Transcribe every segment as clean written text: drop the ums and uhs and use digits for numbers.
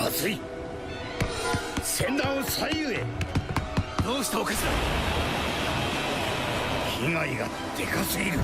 まずい。船団を左右へ。どうしたお頭。被害がでかすぎる。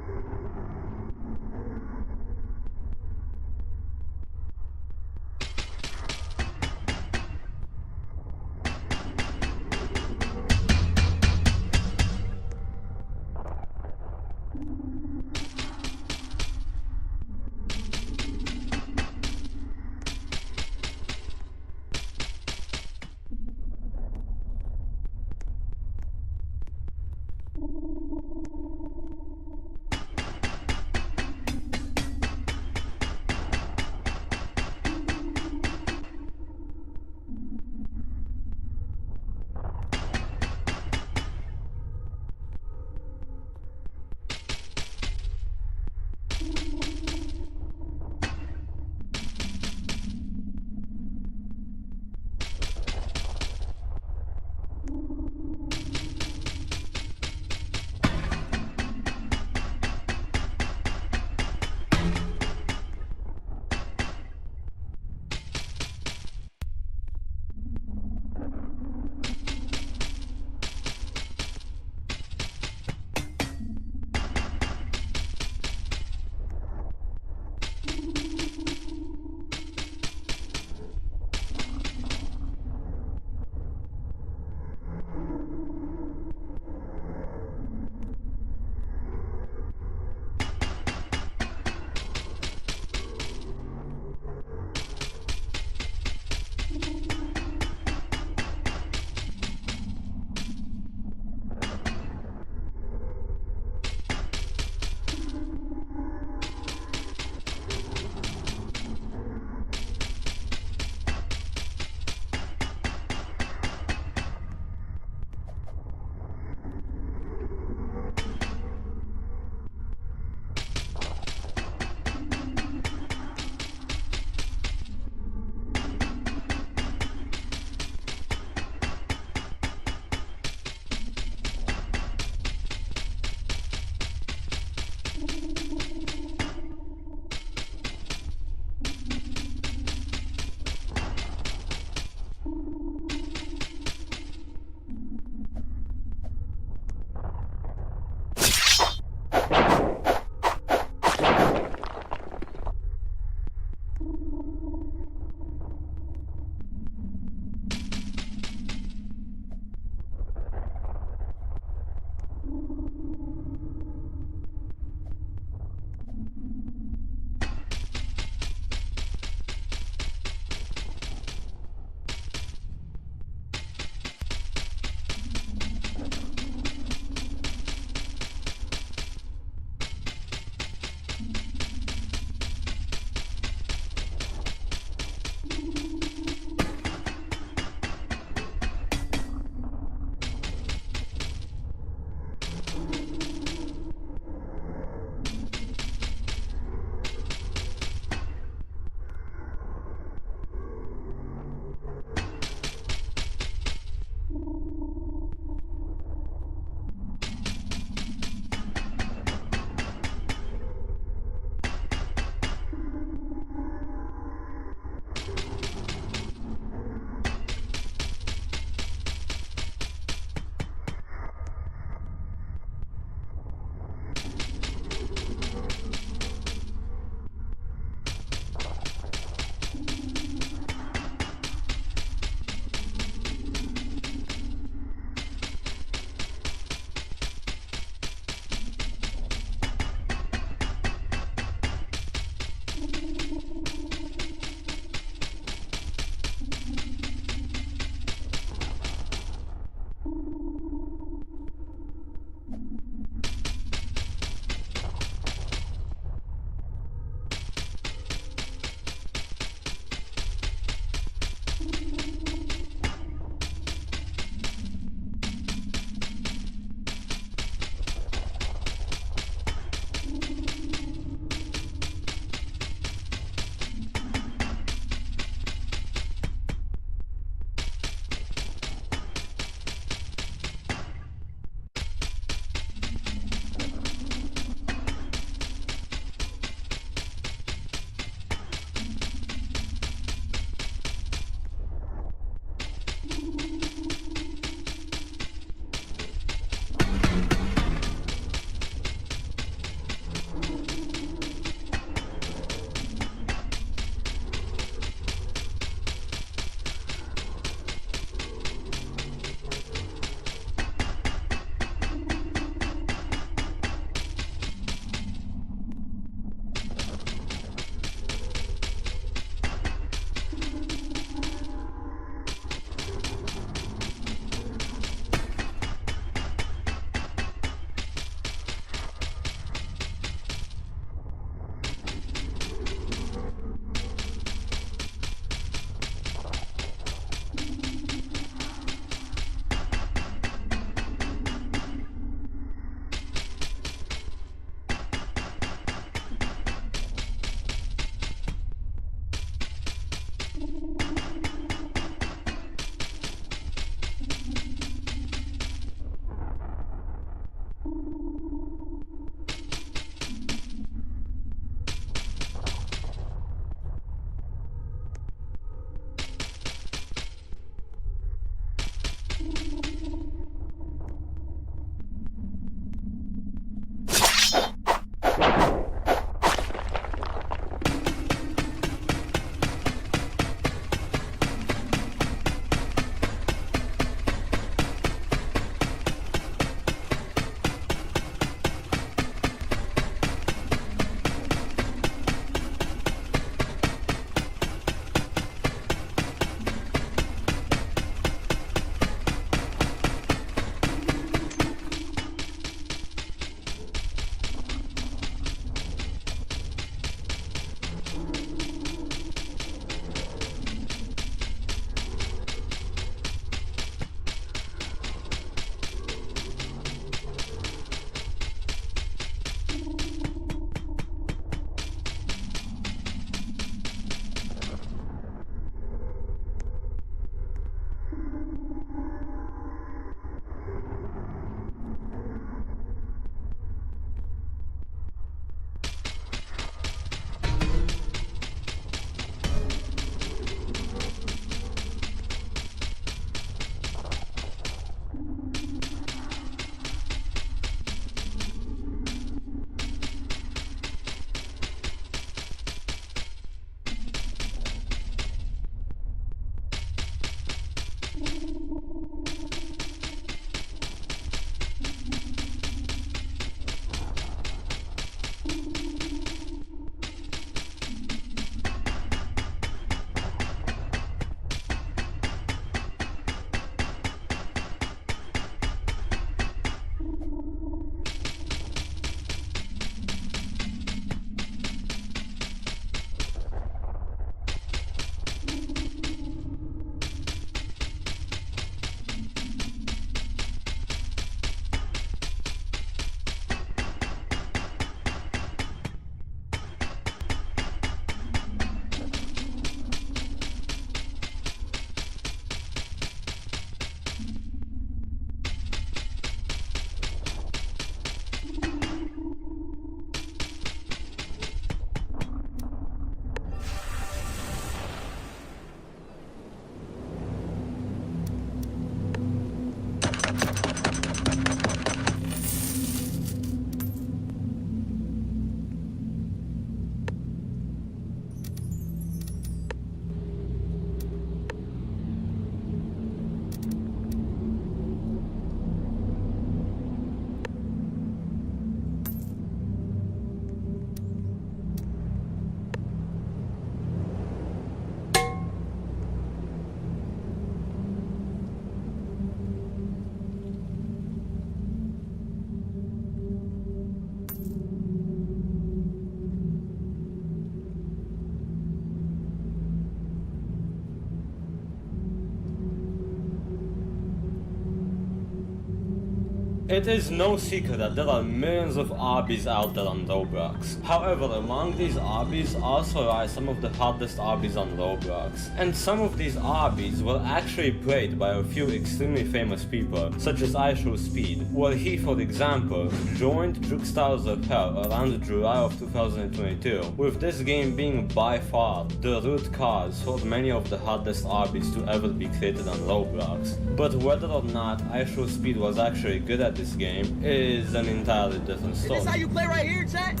It is no secret that there are millions of obbies out there on Roblox. However, among these obbies also lie some of the hardest obbies on Roblox. And some of these obbies were actually played by a few extremely famous people, such as IShowSpeed, where he, for example, joined Juke Styles of Hell around July of 2022, with this game being by far the root cause for many of the hardest obbies to ever be created on Roblox. But whether or not IShowSpeed was actually good at this game is an entirely different story. Is this how you play right here, chat?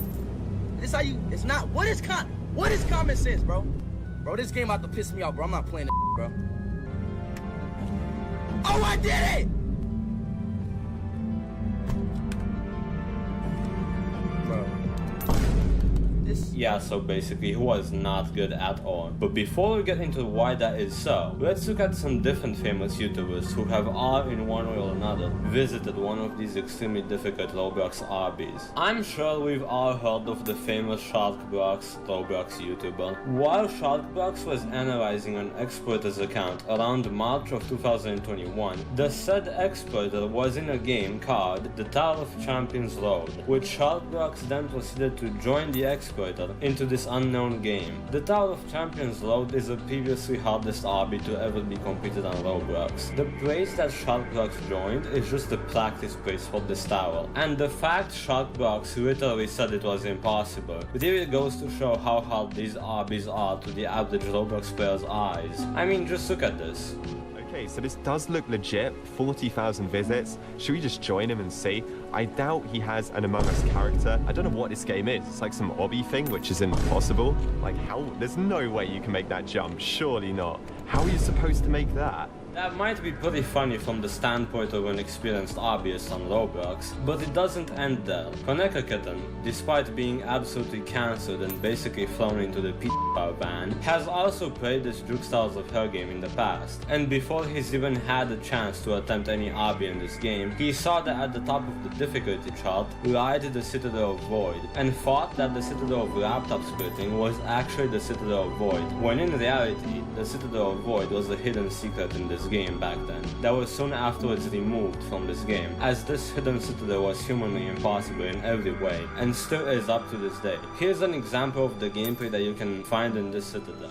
This how you? It's not. What is common sense, bro? Bro, this game about to piss me off, bro. I'm not playing this, bro. Oh, I did it! Bro. Yeah, so basically he was not good at all. But before we get into why that is so, let's look at some different famous YouTubers who have all in one way or another visited one of these extremely difficult Roblox obbies. I'm sure we've all heard of the famous Sharkbox Roblox YouTuber. While Sharkbox was analyzing an exploiter's account around March of 2021, the said exploiter was in a game called the Tower of Champions Road, which Sharkbox then proceeded to join the exploiter into this unknown game. The Tower of Champions Road is the previously hardest obby to ever be completed on Roblox. The place that Sharkbox joined is just the practice place for this tower, and the fact Sharkbox literally said it was impossible really goes to show how hard these obbies are to the average Roblox player's eyes. I mean, just look at this. Okay, so this does look legit, 40,000 visits. Should we just join him and see? I doubt he has an Among Us character. I don't know what this game is. It's like some obby thing, which is impossible. Like how? There's no way you can make that jump, surely not. How are you supposed to make that? That might be pretty funny from the standpoint of an experienced obbyist on Roblox, but it doesn't end there. Koneko Kitten, despite being absolutely cancelled and basically thrown into the P***er ban, has also played this Juke Styles of Hell game in the past, and before he's even had a chance to attempt any obby in this game, he saw that at the top of the difficulty chart lied the Citadel of Void, and thought that the Citadel of Laptop Splitting was actually the Citadel of Void, when in reality, the Citadel of Void was a hidden secret in this game back then, that was soon afterwards removed from this game, as this hidden citadel was humanly impossible in every way, and still is up to this day. Here's an example of the gameplay that you can find in this citadel.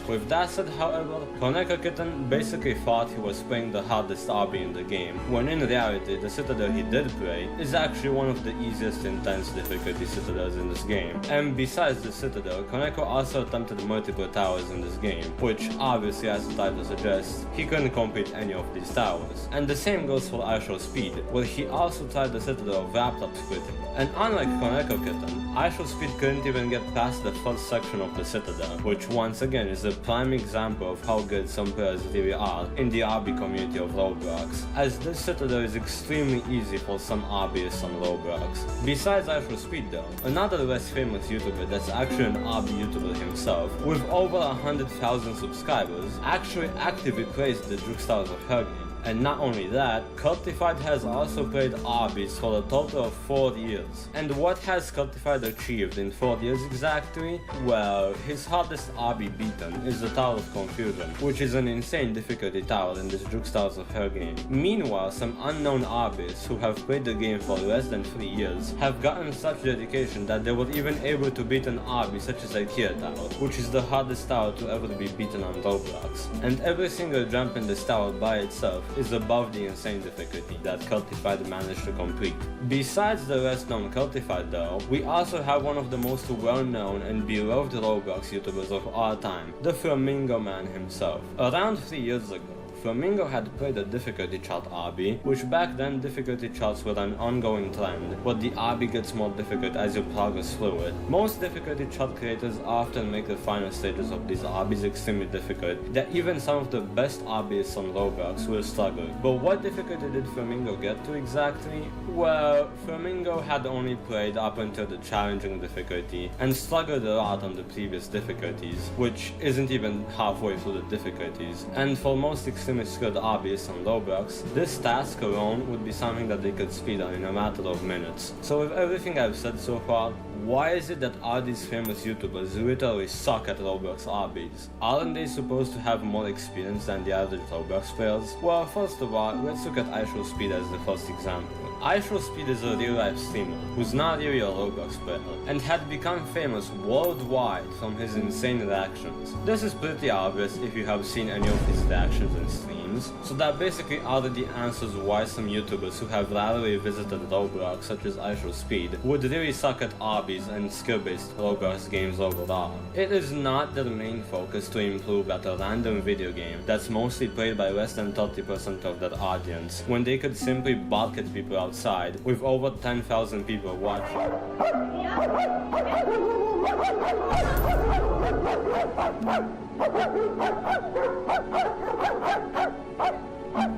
With that said, however, Koneko Kitten basically thought he was playing the hardest obby in the game, when in reality the citadel he did play is actually one of the easiest intense difficulty citadels in this game. And besides the citadel, Koneko also attempted multiple towers in this game, which obviously, as the title suggests, he couldn't complete any of these towers. And the same goes for IShowSpeed, where he also tried the citadel of laptop splitting. And unlike Koneko Kitten, IShowSpeed couldn't even get past the first section of the citadel, which once again is a prime example of how good some players really are in the obby community of Roblox, as this citadel is extremely easy for some obbyists on Roblox. Besides IShowSpeed though, another less famous YouTuber that's actually an obby YouTuber himself, with over 100,000 subscribers, actually actively plays the Juke Styles of Hell game. And not only that, Cultified has also played obbies for a total of 4 years. And what has Cultified achieved in 4 years exactly? Well, his hardest obby beaten is the Tower of Confusion, which is an insane difficulty tower in this Juke Styles of Hell game. Meanwhile, some unknown obbyists who have played the game for less than 3 years have gotten such dedication that they were even able to beat an obby such as IKEA Tower, which is the hardest tower to ever be beaten on Roblox. And every single jump in this tower by itself is above the insane difficulty that Cultified managed to complete. Besides the less known Cultified though, we also have one of the most well-known and beloved Roblox YouTubers of all time, the Flamingo Man himself. Around 3 years ago, Flamingo had played a difficulty chart obby, which back then difficulty charts were an ongoing trend, but the obby gets more difficult as you progress through it. Most difficulty chart creators often make the final stages of these obbies extremely difficult, that even some of the best obbyists on Roblox will struggle. But what difficulty did Flamingo get to exactly? Well, Flamingo had only played up until the challenging difficulty, and struggled a lot on the previous difficulties, which isn't even halfway through the difficulties, and for most extreme extremely skilled hobbyists on Roblox, this task alone would be something that they could speed on in a matter of minutes. So with everything I've said so far, why is it that all these famous YouTubers literally suck at Roblox obbies? Aren't they supposed to have more experience than the average Roblox players? Well, first of all, let's look at iShowSpeed as the first example. iShowSpeed is a real-life streamer who's not really a Roblox player and had become famous worldwide from his insane reactions. This is pretty obvious if you have seen any of his reactions and streams, so that basically already answers why some YouTubers who have rarely visited Roblox, such as iShowSpeed, would really suck at obbies and skill-based Roblox games overall. It is not their main focus to improve at a random video game that's mostly played by less than 30% of their audience, when they could simply bark at people outside with over 10,000 people watching.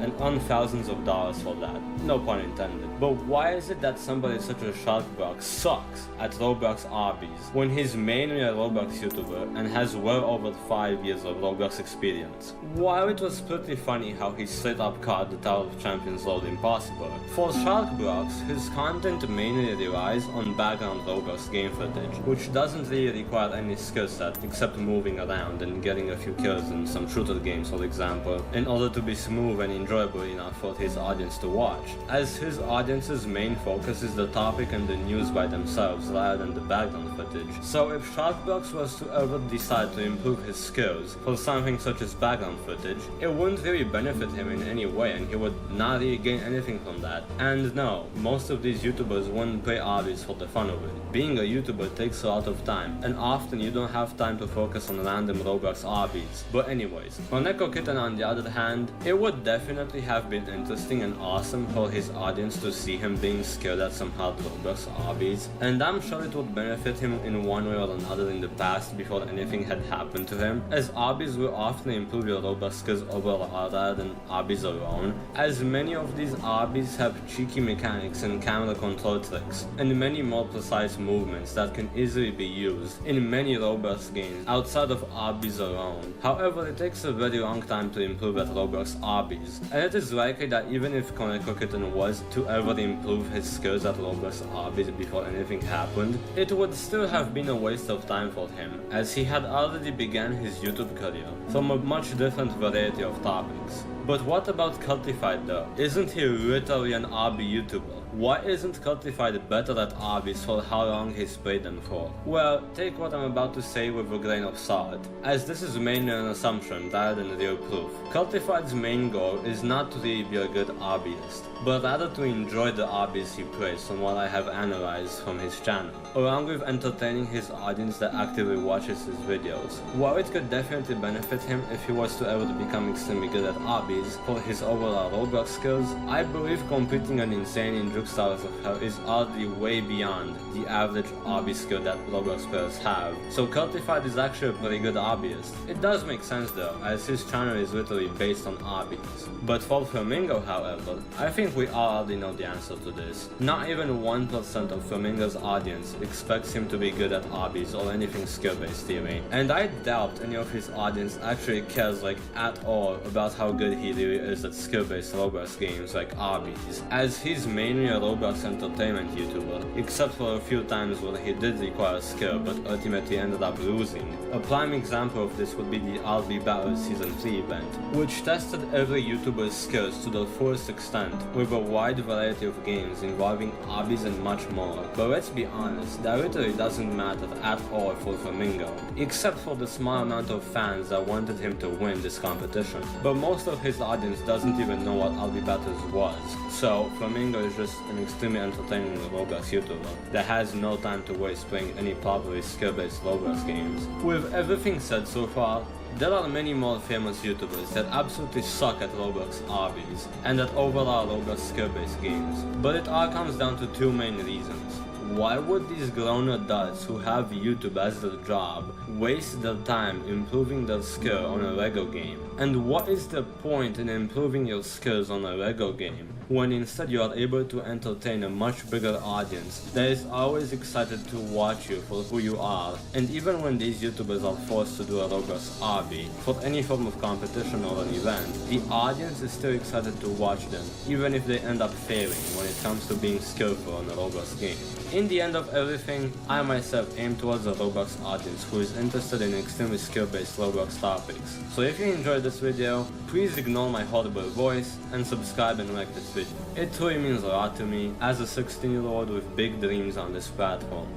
And earn thousands of dollars for that. No pun intended. But why is it that somebody such as Sharkbox sucks at Roblox obbies when he's mainly a Roblox YouTuber and has well over 5 years of Roblox experience? While it was pretty funny how he straight up called the Tower of Champions Road impossible, for Sharkbox, his content mainly relies on background Roblox game footage, which doesn't really require any skill set except moving around and getting a few kills in some shooter games, for example, in order to be smooth and enjoyable enough for his audience to watch, as his audience's main focus is the topic and the news by themselves rather than the background footage. So if Sharkbox was to ever decide to improve his skills for something such as background footage, it wouldn't really benefit him in any way and he would not really gain anything from that. And no, most of these YouTubers wouldn't play obbies for the fun of it. Being a YouTuber takes a lot of time, and often you don't have time to focus on random Roblox obbies. But anyways, for Neko Kitten on the other hand, it would definitely have been interesting and awesome for his audience to see him being skilled at some hard Roblox obbies, and I'm sure it would benefit him in one way or another in the past before anything had happened to him, as obbies will often improve your Roblox skills overall rather than obbies alone, as many of these obbies have cheeky mechanics and camera control tricks, and many more precise movements that can easily be used in many Roblox games outside of obbies alone. However, it takes a very long time to improve at Roblox obbies, and it is likely that even if Koneko Kitten was to ever improve his skills at Roblox obbies before anything happened, it would still have been a waste of time for him, as he had already began his YouTube career from a much different variety of topics. But what about Cultified though? Isn't he literally an obby YouTuber? Why isn't Cultified better at obbies for how long he's played them for? Well, take what I'm about to say with a grain of salt, as this is mainly an assumption rather than real proof. Cultified's main goal is not to really be a good obbyist, but rather to enjoy the obbies he plays from what I have analyzed from his channel, along with entertaining his audience that actively watches his videos. While it could definitely benefit him if he was to ever become extremely good at obbies for his overall Roblox skills, I believe completing an insane in Juke Stars of Hell is already way beyond the average obby skill that Roblox players have, so Cultified is actually a pretty good obbyist. It does make sense though, as his channel is literally based on obbies. But for Flamingo, however, I think we already know the answer to this. Not even 1% of Flamingo's audience expects him to be good at obbies or anything skill-based really, and I doubt any of his audience actually cares like at all about how good he really is at skill-based Roblox games like obbies, as he's mainly a Roblox entertainment YouTuber, except for a few times where he did require skill but ultimately ended up losing. A prime example of this would be the RB Battle Season 3 event, which tested every YouTuber's skills to their fullest extent with a wide variety of games involving obbies and much more. But let's be honest, that literally doesn't matter at all for Flamingo, except for the small amount of fans that wanted him to win this competition. But most of his audience doesn't even know what RB Battles was, so Flamingo is just an extremely entertaining Roblox YouTuber that has no time to waste playing any properly skill-based Roblox games. With everything said so far, there are many more famous YouTubers that absolutely suck at Roblox obbies and at overall Roblox skill-based games, but it all comes down to two main reasons. Why would these grown adults who have YouTube as their job waste their time improving their skill on a Lego game? And what is the point in improving your skills on a Lego game when instead you are able to entertain a much bigger audience that is always excited to watch you for who you are? And even when these YouTubers are forced to do a Roblox obby for any form of competition or an event, the audience is still excited to watch them, even if they end up failing when it comes to being skillful on a Roblox game. In the end of everything, I myself aim towards a Roblox audience who is interested in extremely skill-based Roblox topics. So if you enjoyed this video, please ignore my horrible voice and subscribe and like this video. It truly means a lot to me as a 16-year-old with big dreams on this platform.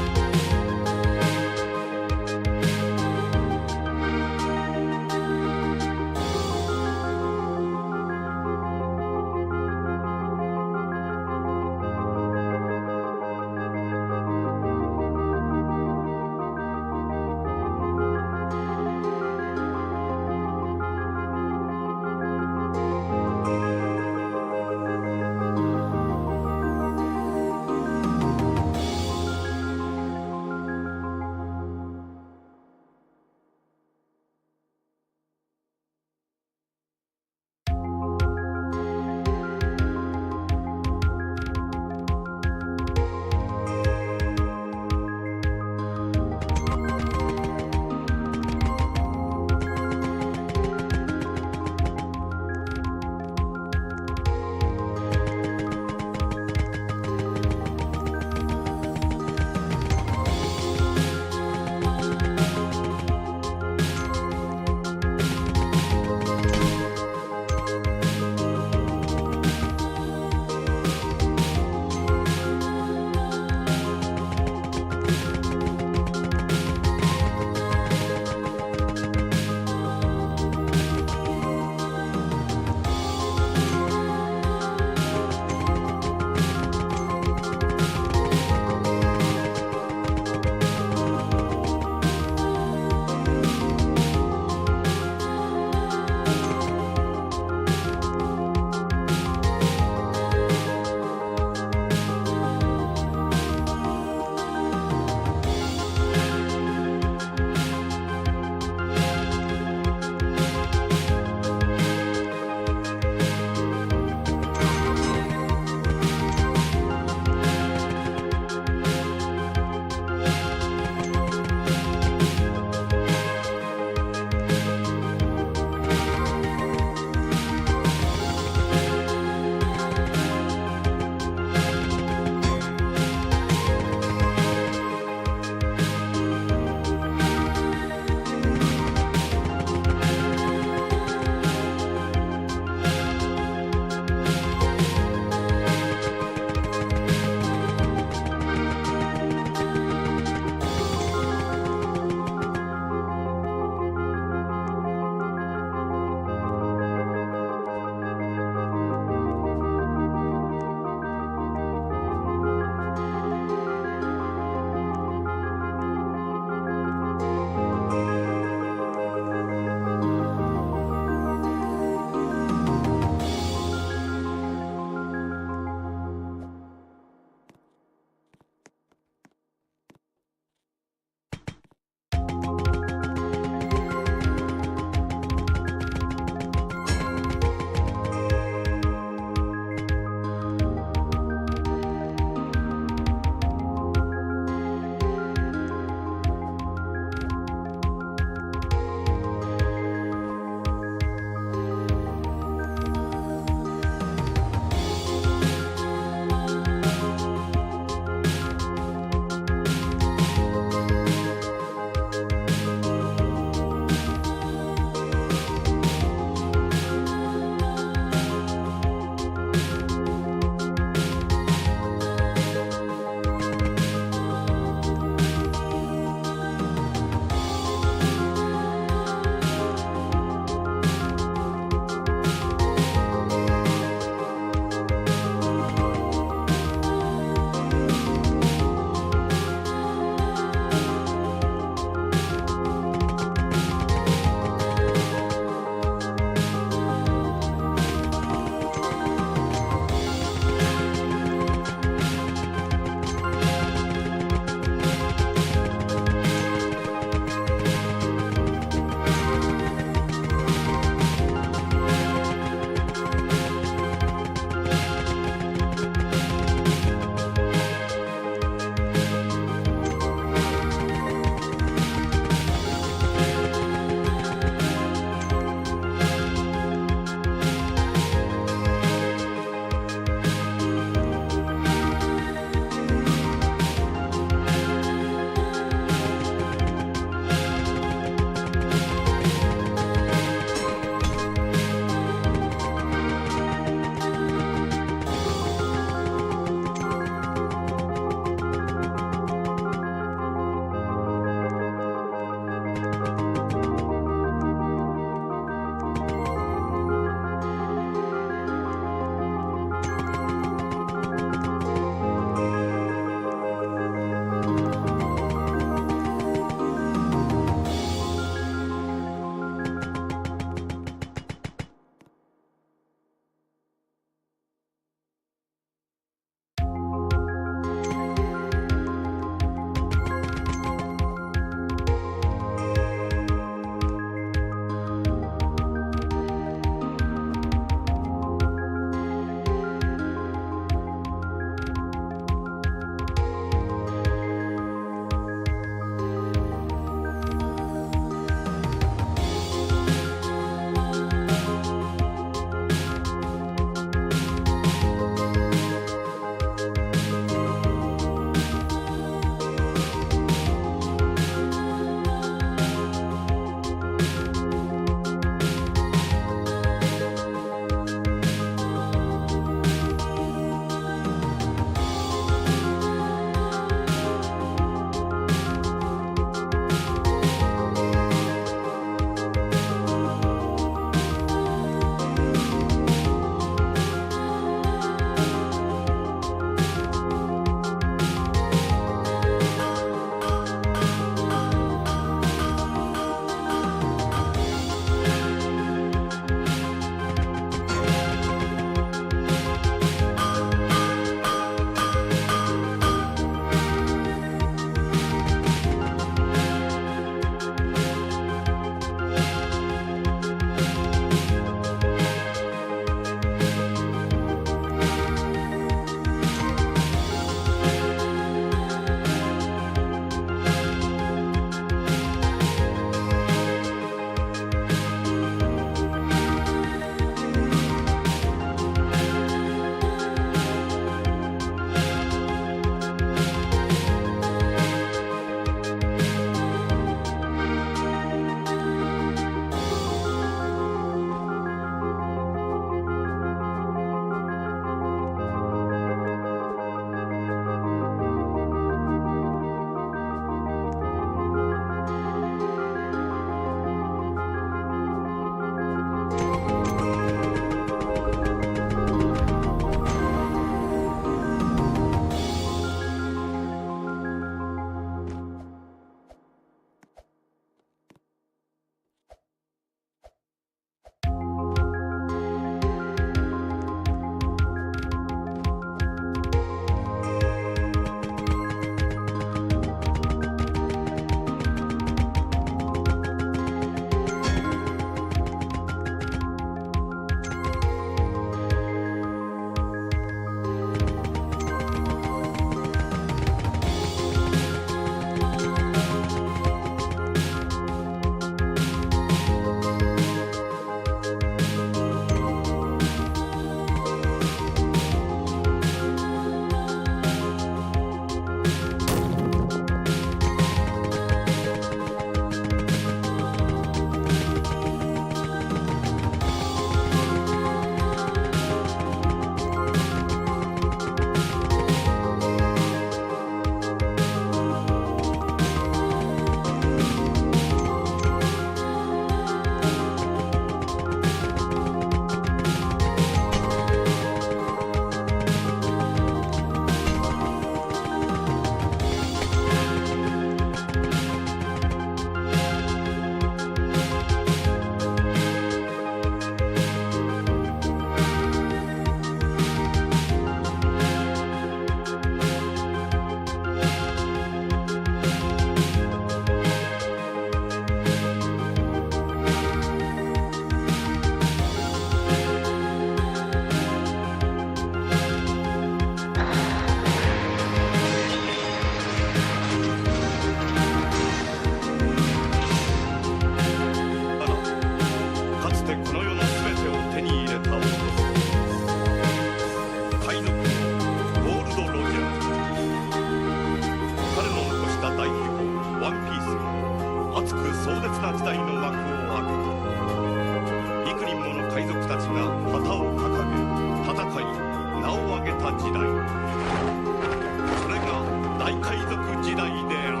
大海賊時代である。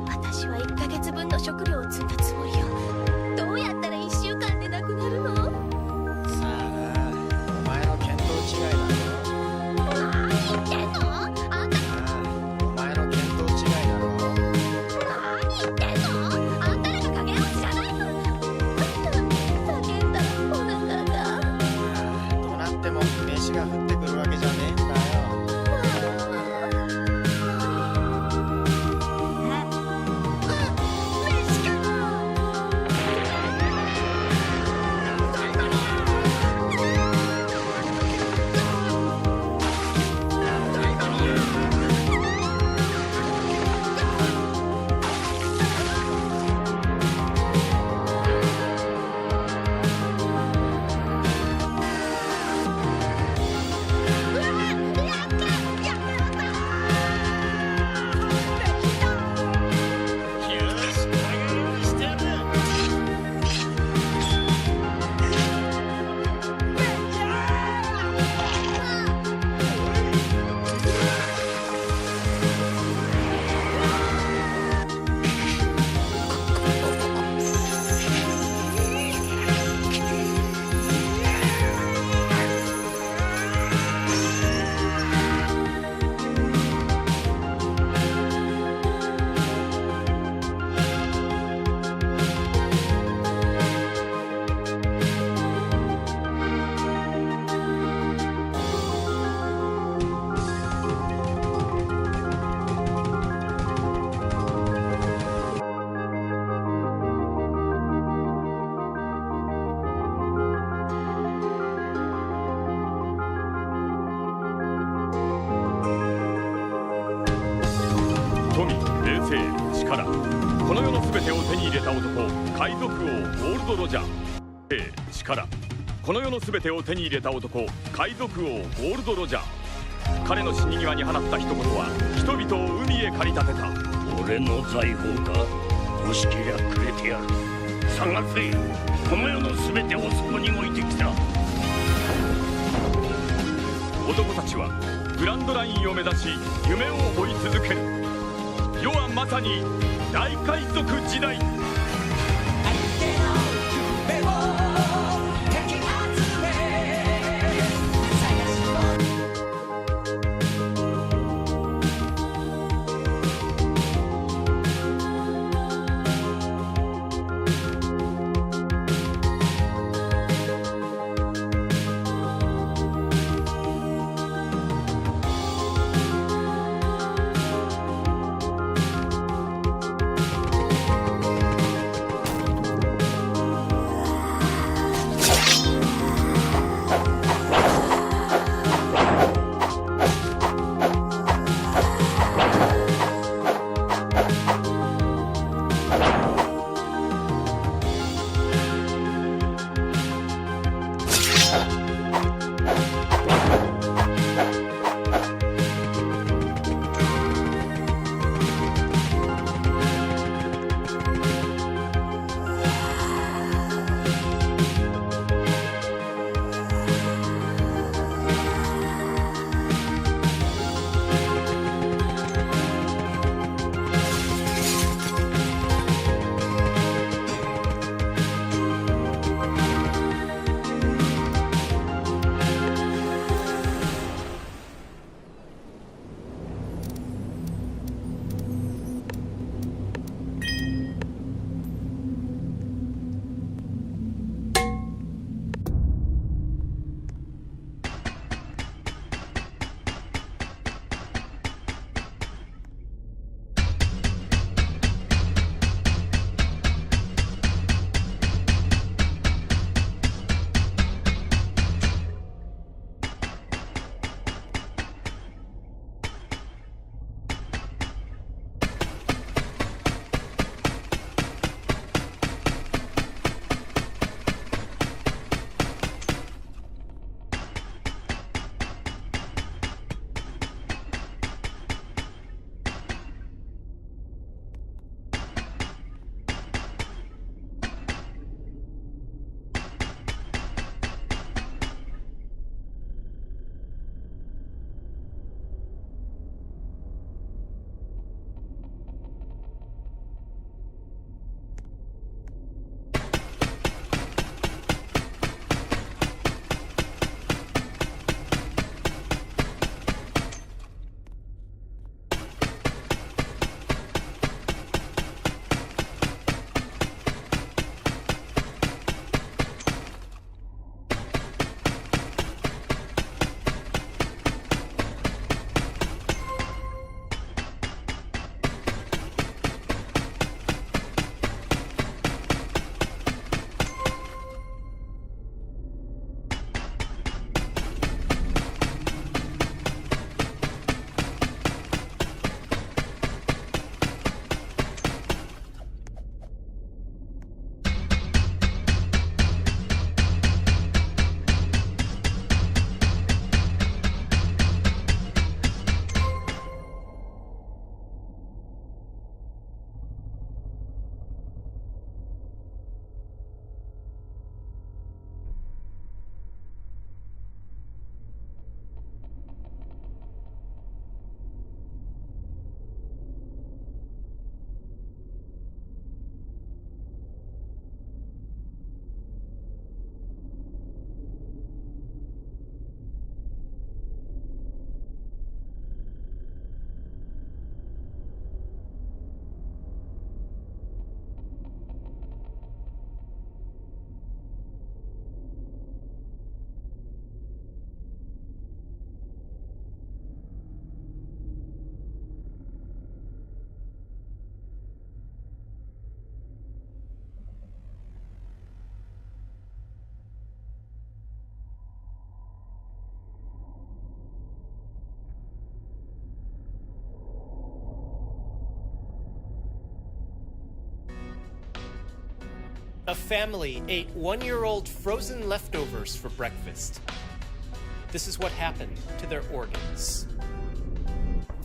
私は1ヶ月分の食料を積んだつもりよ。どうやったら1週間でなくなるの？さあな、お前の見当違いだろ。何言ってんの？あんたお前の見当違いだろ。何言ってんの？あんたらが加減を知らないから。叫んだらお腹が。どうなっても飯が降ってくるわけじゃねえんだよ。飯か。富、名声、力、この世の全てを手に入れた男、海賊王ゴールド・ロジャー。力、この世の全てを手に入れた男、海賊王ゴールド・ロジャー。彼の死に際に放った一言は人々を海へ駆り立てた。俺の財宝か、欲しけりゃくれてやる。探せ、この世の全てをそこに置いてきた。男たちはグランドラインを目指し夢を追い続ける。世はまさに大海賊時代。A family ate 1-year-old frozen leftovers for breakfast. This is what happened to their organs.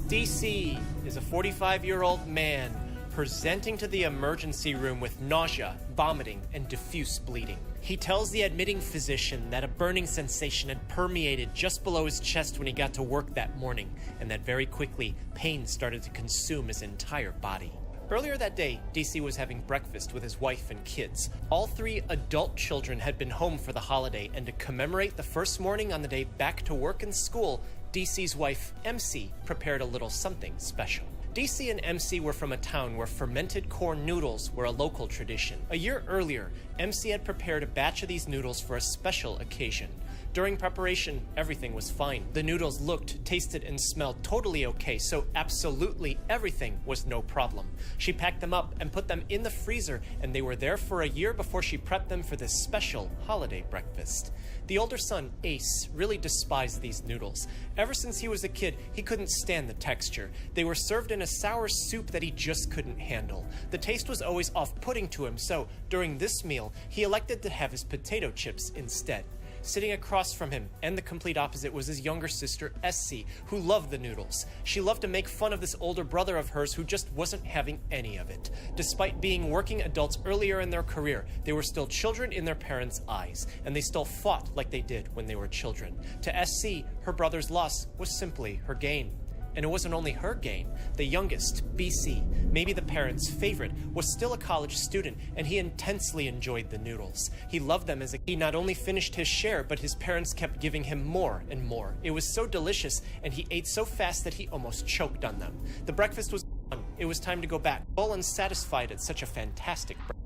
DC is a 45-year-old man presenting to the emergency room with nausea, vomiting, and diffuse bleeding. He tells the admitting physician that a burning sensation had permeated just below his chest when he got to work that morning, and that very quickly, pain started to consume his entire body. Earlier that day, DC was having breakfast with his wife and kids. All 3 adult children had been home for the holiday, and to commemorate the first morning on the day back to work and school, DC's wife, MC, prepared a little something special. DC and MC were from a town where fermented corn noodles were a local tradition. A year earlier, MC had prepared a batch of these noodles for a special occasion. During preparation, everything was fine. The noodles looked, tasted, and smelled totally okay, so absolutely everything was no problem. She packed them up and put them in the freezer, and they were there for a year before she prepped them for this special holiday breakfast. The older son, Ace, really despised these noodles. Ever since he was a kid, he couldn't stand the texture. They were served in a sour soup that he just couldn't handle. The taste was always off-putting to him, so during this meal, he elected to have his potato chips instead. Sitting across from him, and the complete opposite, was his younger sister, SC, who loved the noodles. She loved to make fun of this older brother of hers who just wasn't having any of it. Despite being working adults earlier in their career, they were still children in their parents' eyes, and they still fought like they did when they were children. To SC, her brother's loss was simply her gain. And it wasn't only her gain. The youngest, BC, maybe the parents' favorite, was still a college student, and he intensely enjoyed the noodles. He loved them as he not only finished his share, but his parents kept giving him more and more. It was so delicious, and he ate so fast that he almost choked on them. The breakfast was done. It was time to go back, full and satisfied at such a fantastic breakfast.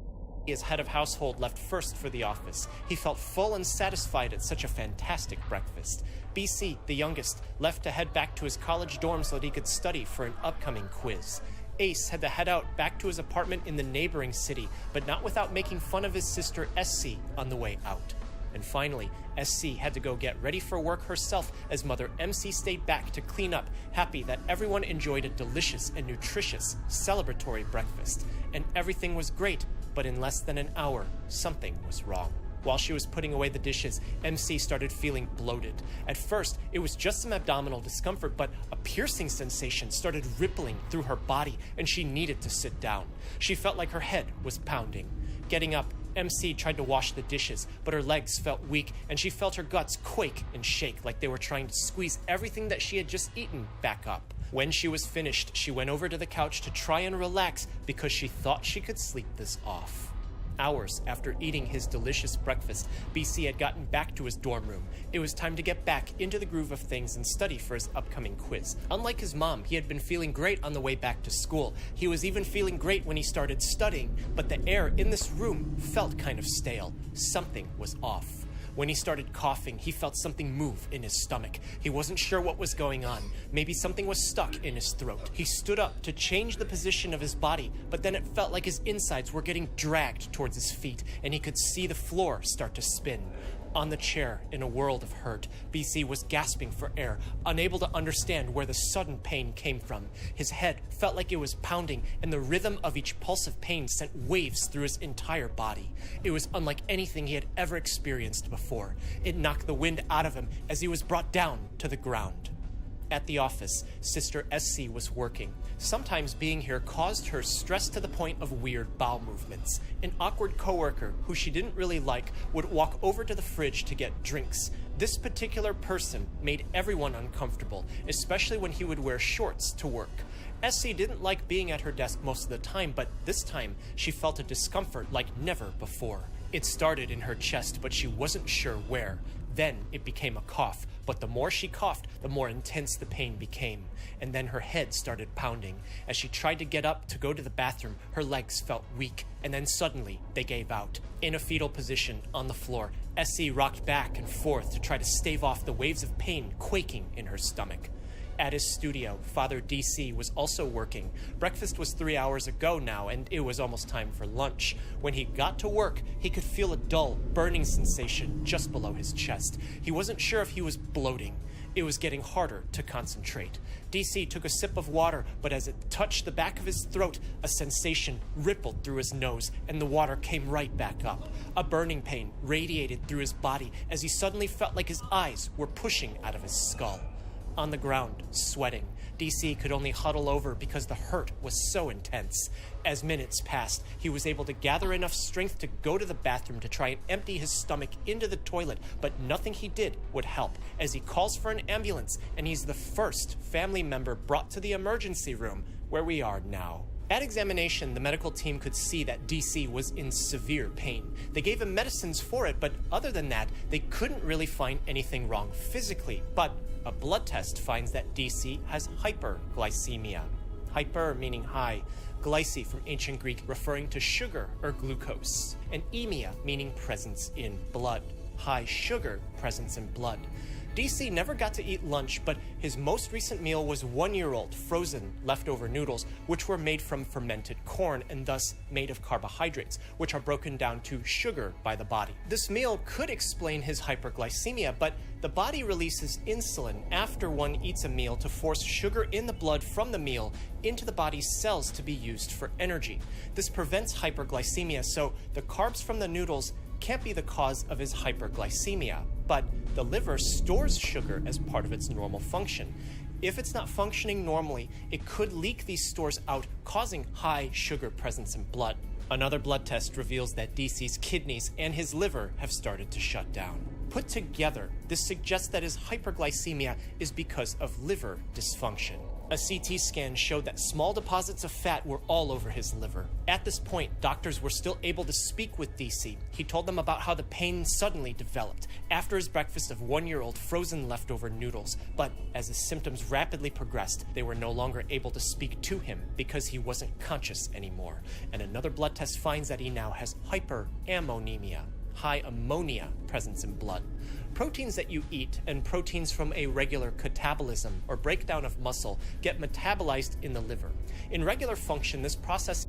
As head of household left first for the office. He felt full and satisfied at such a fantastic breakfast. BC, the youngest, left to head back to his college dorm so that he could study for an upcoming quiz. Ace had to head out back to his apartment in the neighboring city, but not without making fun of his sister SC on the way out. And finally, SC had to go get ready for work herself as Mother MC stayed back to clean up, happy that everyone enjoyed a delicious and nutritious celebratory breakfast. And everything was great, but in less than an hour, something was wrong. While she was putting away the dishes, MC started feeling bloated. At first, it was just some abdominal discomfort, but a piercing sensation started rippling through her body, and she needed to sit down. She felt like her head was pounding. Getting up, MC tried to wash the dishes, but her legs felt weak, and she felt her guts quake and shake like they were trying to squeeze everything that she had just eaten back up. When she was finished, she went over to the couch to try and relax because she thought she could sleep this off. Hours after eating his delicious breakfast, BC had gotten back to his dorm room. It was time to get back into the groove of things and study for his upcoming quiz. Unlike his mom, he had been feeling great on the way back to school. He was even feeling great when he started studying, but the air in this room felt kind of stale. Something was off. When he started coughing, he felt something move in his stomach. He wasn't sure what was going on. Maybe something was stuck in his throat. He stood up to change the position of his body, but then it felt like his insides were getting dragged towards his feet, and he could see the floor start to spin. On the chair, in a world of hurt, BC was gasping for air, unable to understand where the sudden pain came from. His head felt like it was pounding, and the rhythm of each pulse of pain sent waves through his entire body. It was unlike anything he had ever experienced before. It knocked the wind out of him as he was brought down to the ground. At the office, Sister SC was working. Sometimes being here caused her stress to the point of weird bowel movements. An awkward coworker, who she didn't really like, would walk over to the fridge to get drinks. This particular person made everyone uncomfortable, especially when he would wear shorts to work. SC didn't like being at her desk most of the time, but this time she felt a discomfort like never before. It started in her chest, but she wasn't sure where. Then it became a cough, but the more she coughed, the more intense the pain became. And then her head started pounding. As she tried to get up to go to the bathroom, her legs felt weak, and then suddenly they gave out. In a fetal position on the floor, SC rocked back and forth to try to stave off the waves of pain quaking in her stomach. At his studio, Father DC was also working. Breakfast was 3 hours ago now, and it was almost time for lunch. When he got to work, he could feel a dull, burning sensation just below his chest. He wasn't sure if he was bloating. It was getting harder to concentrate. DC took a sip of water, but as it touched the back of his throat, a sensation rippled through his nose, and the water came right back up. A burning pain radiated through his body as he suddenly felt like his eyes were pushing out of his skull. On the ground, sweating, DC could only huddle over because the hurt was so intense. As minutes passed, he was able to gather enough strength to go to the bathroom to try and empty his stomach into the toilet, but nothing he did would help, as he calls for an ambulance, and he's the first family member brought to the emergency room, where we are now. At examination, the medical team could see that DC was in severe pain. They gave him medicines for it, but other than that, they couldn't really find anything wrong physically. But a blood test finds that DC has hyperglycemia. Hyper meaning high, glyce from ancient Greek referring to sugar or glucose, and emia meaning presence in blood. High sugar presence in blood. DC never got to eat lunch, but his most recent meal was 1-year-old frozen leftover noodles, which were made from fermented corn and thus made of carbohydrates, which are broken down to sugar by the body. This meal could explain his hyperglycemia, but the body releases insulin after one eats a meal to force sugar in the blood from the meal into the body's cells to be used for energy. This prevents hyperglycemia, so the carbs from the noodles can't be the cause of his hyperglycemia, but the liver stores sugar as part of its normal function. If it's not functioning normally, it could leak these stores out, causing high sugar presence in blood. Another blood test reveals that DC's kidneys and his liver have started to shut down. Put together, this suggests that his hyperglycemia is because of liver dysfunction. A CT scan showed that small deposits of fat were all over his liver. At this point, doctors were still able to speak with DC. He told them about how the pain suddenly developed after his breakfast of 1-year-old frozen leftover noodles. But as his symptoms rapidly progressed, they were no longer able to speak to him because he wasn't conscious anymore. And another blood test finds that he now has hyperammonemia, high ammonia presence in blood. Proteins that you eat and proteins from a regular catabolism or breakdown of muscle get metabolized in the liver. In regular function, this process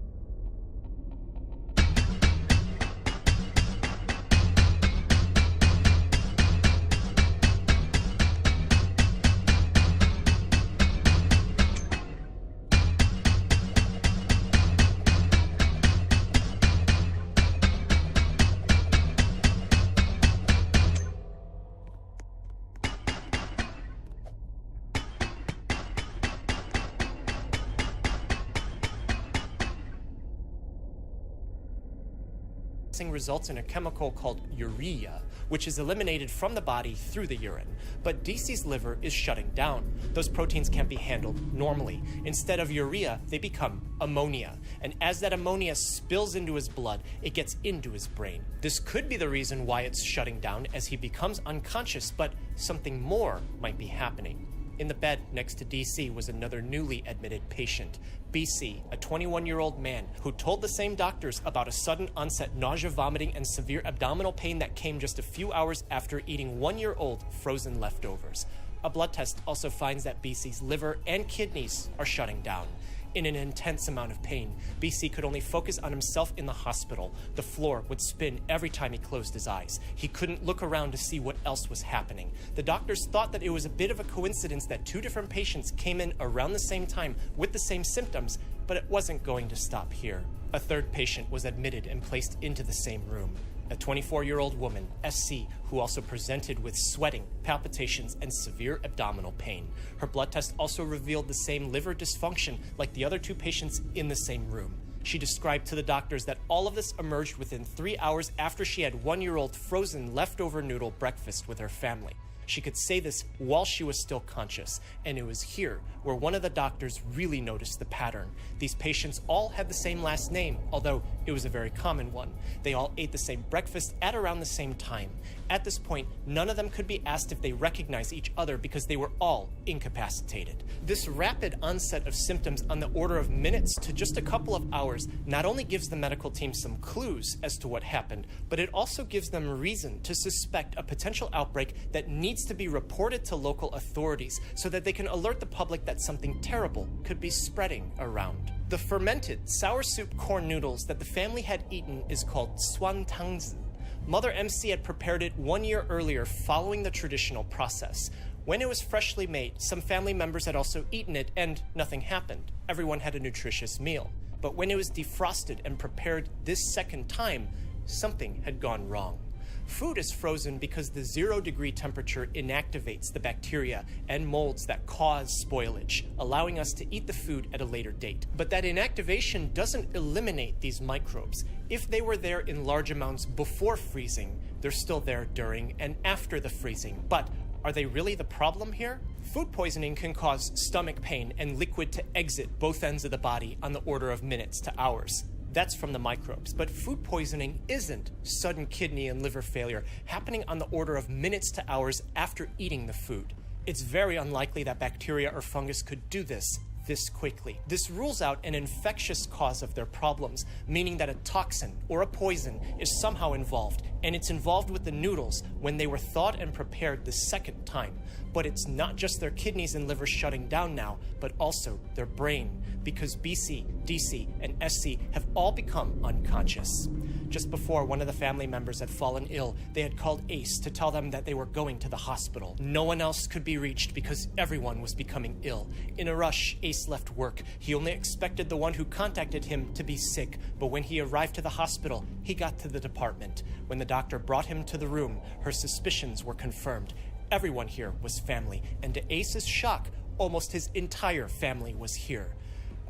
results in a chemical called urea, which is eliminated from the body through the urine. But DC's liver is shutting down. Those proteins can't be handled normally. Instead of urea, they become ammonia. And as that ammonia spills into his blood, it gets into his brain. This could be the reason why it's shutting down as he becomes unconscious, but something more might be happening. In the bed next to DC was another newly admitted patient, BC, a 21-year-old man who told the same doctors about a sudden onset nausea, vomiting, and severe abdominal pain that came just a few hours after eating 1-year-old frozen leftovers. A blood test also finds that BC's liver and kidneys are shutting down. In an intense amount of pain, BC could only focus on himself in the hospital. The floor would spin every time he closed his eyes. He couldn't look around to see what else was happening. The doctors thought that it was a bit of a coincidence that 2 different patients came in around the same time with the same symptoms, but it wasn't going to stop here. A third patient was admitted and placed into the same room. A 24-year-old woman, SC, who also presented with sweating, palpitations, and severe abdominal pain. Her blood test also revealed the same liver dysfunction like the other 2 patients in the same room. She described to the doctors that all of this emerged within 3 hours after she had 1-year-old frozen leftover noodle breakfast with her family. She could say this while she was still conscious, and it was here where one of the doctors really noticed the pattern. These patients all had the same last name, although it was a very common one. They all ate the same breakfast at around the same time. At this point, none of them could be asked if they recognized each other because they were all incapacitated. This rapid onset of symptoms on the order of minutes to just a couple of hours not only gives the medical team some clues as to what happened, but it also gives them reason to suspect a potential outbreak that needs to be reported to local authorities so that they can alert the public that something terrible could be spreading around. The fermented sour soup corn noodles that the family had eaten is called swantangzi. Mother MC had prepared it 1 year earlier following the traditional process. When it was freshly made, some family members had also eaten it and nothing happened. Everyone had a nutritious meal. But when it was defrosted and prepared this second time, something had gone wrong. Food is frozen because the 0-degree temperature inactivates the bacteria and molds that cause spoilage, allowing us to eat the food at a later date. But that inactivation doesn't eliminate these microbes. If they were there in large amounts before freezing, they're still there during and after the freezing. But are they really the problem here? Food poisoning can cause stomach pain and liquid to exit both ends of the body on the order of minutes to hours. That's from the microbes. But food poisoning isn't sudden kidney and liver failure happening on the order of minutes to hours after eating the food. It's very unlikely that bacteria or fungus could do this quickly. This rules out an infectious cause of their problems, meaning that a toxin or a poison is somehow involved, and it's involved with the noodles when they were thawed and prepared the second time. But it's not just their kidneys and liver shutting down now, but also their brain, because BC, DC, and SC have all become unconscious. Just before one of the family members had fallen ill, they had called Ace to tell them that they were going to the hospital. No one else could be reached because everyone was becoming ill. In a rush, Ace left work. He only expected the one who contacted him to be sick, but when he arrived to the hospital, he got to the department. When the doctor brought him to the room, her suspicions were confirmed. Everyone here was family, and to Ace's shock, almost his entire family was here.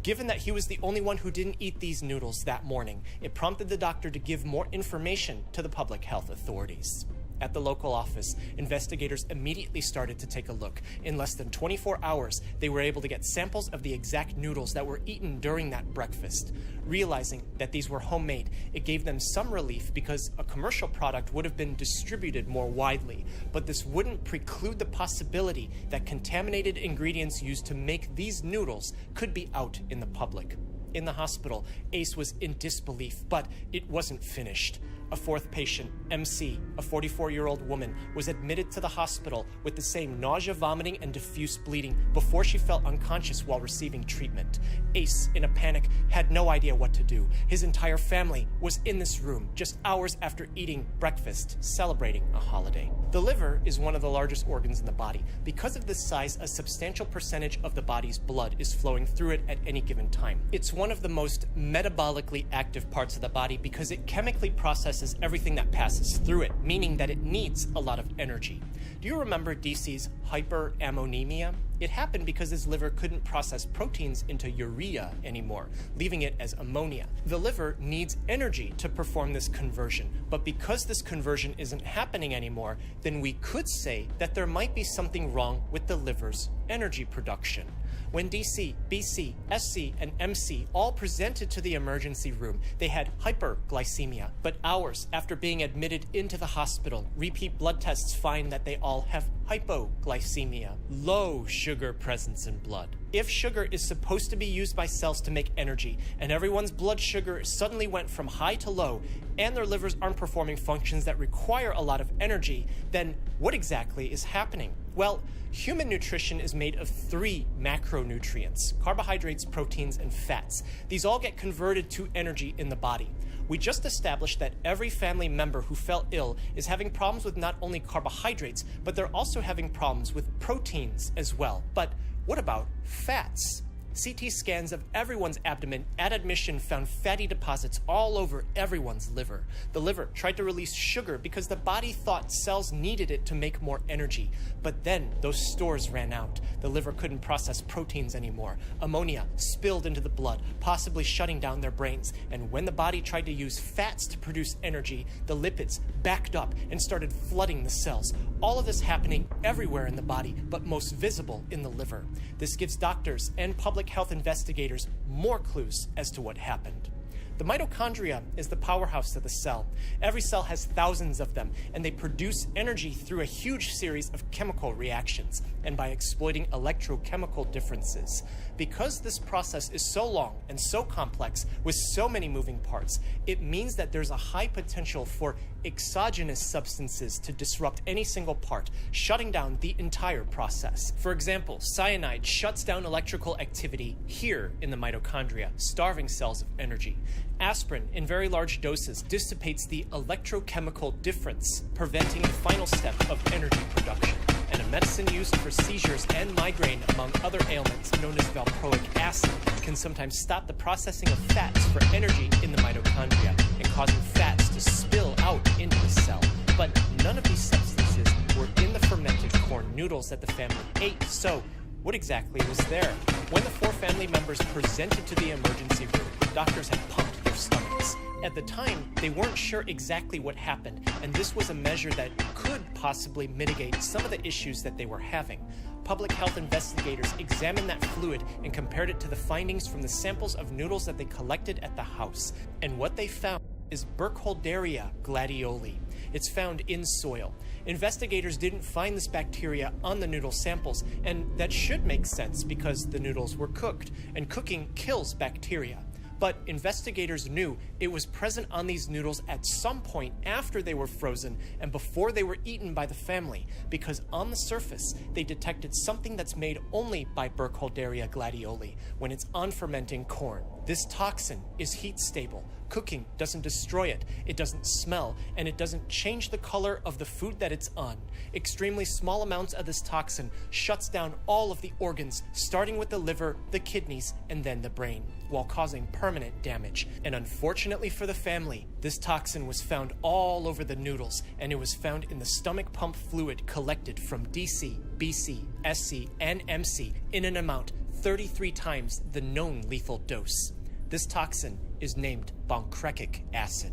Given that he was the only one who didn't eat these noodles that morning, it prompted the doctor to give more information to the public health authorities. At the local office, investigators immediately started to take a look. In less than 24 hours, they were able to get samples of the exact noodles that were eaten during that breakfast. Realizing that these were homemade, it gave them some relief because a commercial product would have been distributed more widely, but this wouldn't preclude the possibility that contaminated ingredients used to make these noodles could be out in the public. In the hospital, Ace was in disbelief, but it wasn't finished. A fourth patient, MC, a 44-year-old woman, was admitted to the hospital with the same nausea, vomiting, and diffuse bleeding before she fell unconscious while receiving treatment. Ace, in a panic, had no idea what to do. His entire family was in this room just hours after eating breakfast, celebrating a holiday. The liver is one of the largest organs in the body. Because of this size, a substantial percentage of the body's blood is flowing through it at any given time. It's one of the most metabolically active parts of the body because it chemically processes everything that passes through it, meaning that it needs a lot of energy. Do you remember DC's hyperammonemia? It happened because his liver couldn't process proteins into urea anymore, leaving it as ammonia. The liver needs energy to perform this conversion, but because this conversion isn't happening anymore, then we could say that there might be something wrong with the liver's energy production. When DC, BC, SC, and MC all presented to the emergency room, they had hyperglycemia. But hours after being admitted into the hospital, repeat blood tests find that they all have hypoglycemia, low sugar presence in blood. If sugar is supposed to be used by cells to make energy, and everyone's blood sugar suddenly went from high to low, and their livers aren't performing functions that require a lot of energy, then what exactly is happening? Well, human nutrition is made of 3 macronutrients: carbohydrates, proteins, and fats. These all get converted to energy in the body. We just established that every family member who fell ill is having problems with not only carbohydrates, but they're also having problems with proteins as well. But what about fats? CT scans of everyone's abdomen at admission found fatty deposits all over everyone's liver. The liver tried to release sugar because the body thought cells needed it to make more energy. But then those stores ran out. The liver couldn't process proteins anymore. Ammonia spilled into the blood, possibly shutting down their brains. And when the body tried to use fats to produce energy, the lipids backed up and started flooding the cells. All of this happening everywhere in the body, but most visible in the liver. This gives doctors and public health investigators more clues as to what happened. The mitochondria is the powerhouse of the cell. Every cell has thousands of them, and they produce energy through a huge series of chemical reactions and by exploiting electrochemical differences. Because this process is so long and so complex with so many moving parts, it means that there's a high potential for exogenous substances to disrupt any single part, shutting down the entire process. For example, cyanide shuts down electrical activity here in the mitochondria, starving cells of energy. Aspirin, in very large doses, dissipates the electrochemical difference, preventing the final step of energy production. and a medicine used for seizures and migraine, among other ailments, known as valproic acid, can sometimes stop the processing of fats for energy in the mitochondria and causing fats to spill out into the cell. But none of these substances were in the fermented corn noodles that the family ate, so what exactly was there? When the 4 family members presented to the emergency room, doctors had pumped their stomachs. At the time, they weren't sure exactly what happened, and this was a measure that could possibly mitigate some of the issues that they were having. Public health investigators examined that fluid and compared it to the findings from the samples of noodles that they collected at the house. And what they found is Burkholderia gladioli. It's found in soil. Investigators didn't find this bacteria on the noodle samples, and that should make sense because the noodles were cooked, and cooking kills bacteria. But investigators knew it was present on these noodles at some point after they were frozen and before they were eaten by the family, because on the surface they detected something that's made only by Burkholderia gladioli when it's on fermenting corn. This toxin is heat stable. Cooking doesn't destroy it, it doesn't smell, and it doesn't change the color of the food that it's on. Extremely small amounts of this toxin shuts down all of the organs, starting with the liver, the kidneys, and then the brain, while causing permanent damage. And unfortunately for the family, this toxin was found all over the noodles, and it was found in the stomach pump fluid collected from DC, BC, SC, and MC in an amount 33 times the known lethal dose. This toxin is named bonchrecic acid.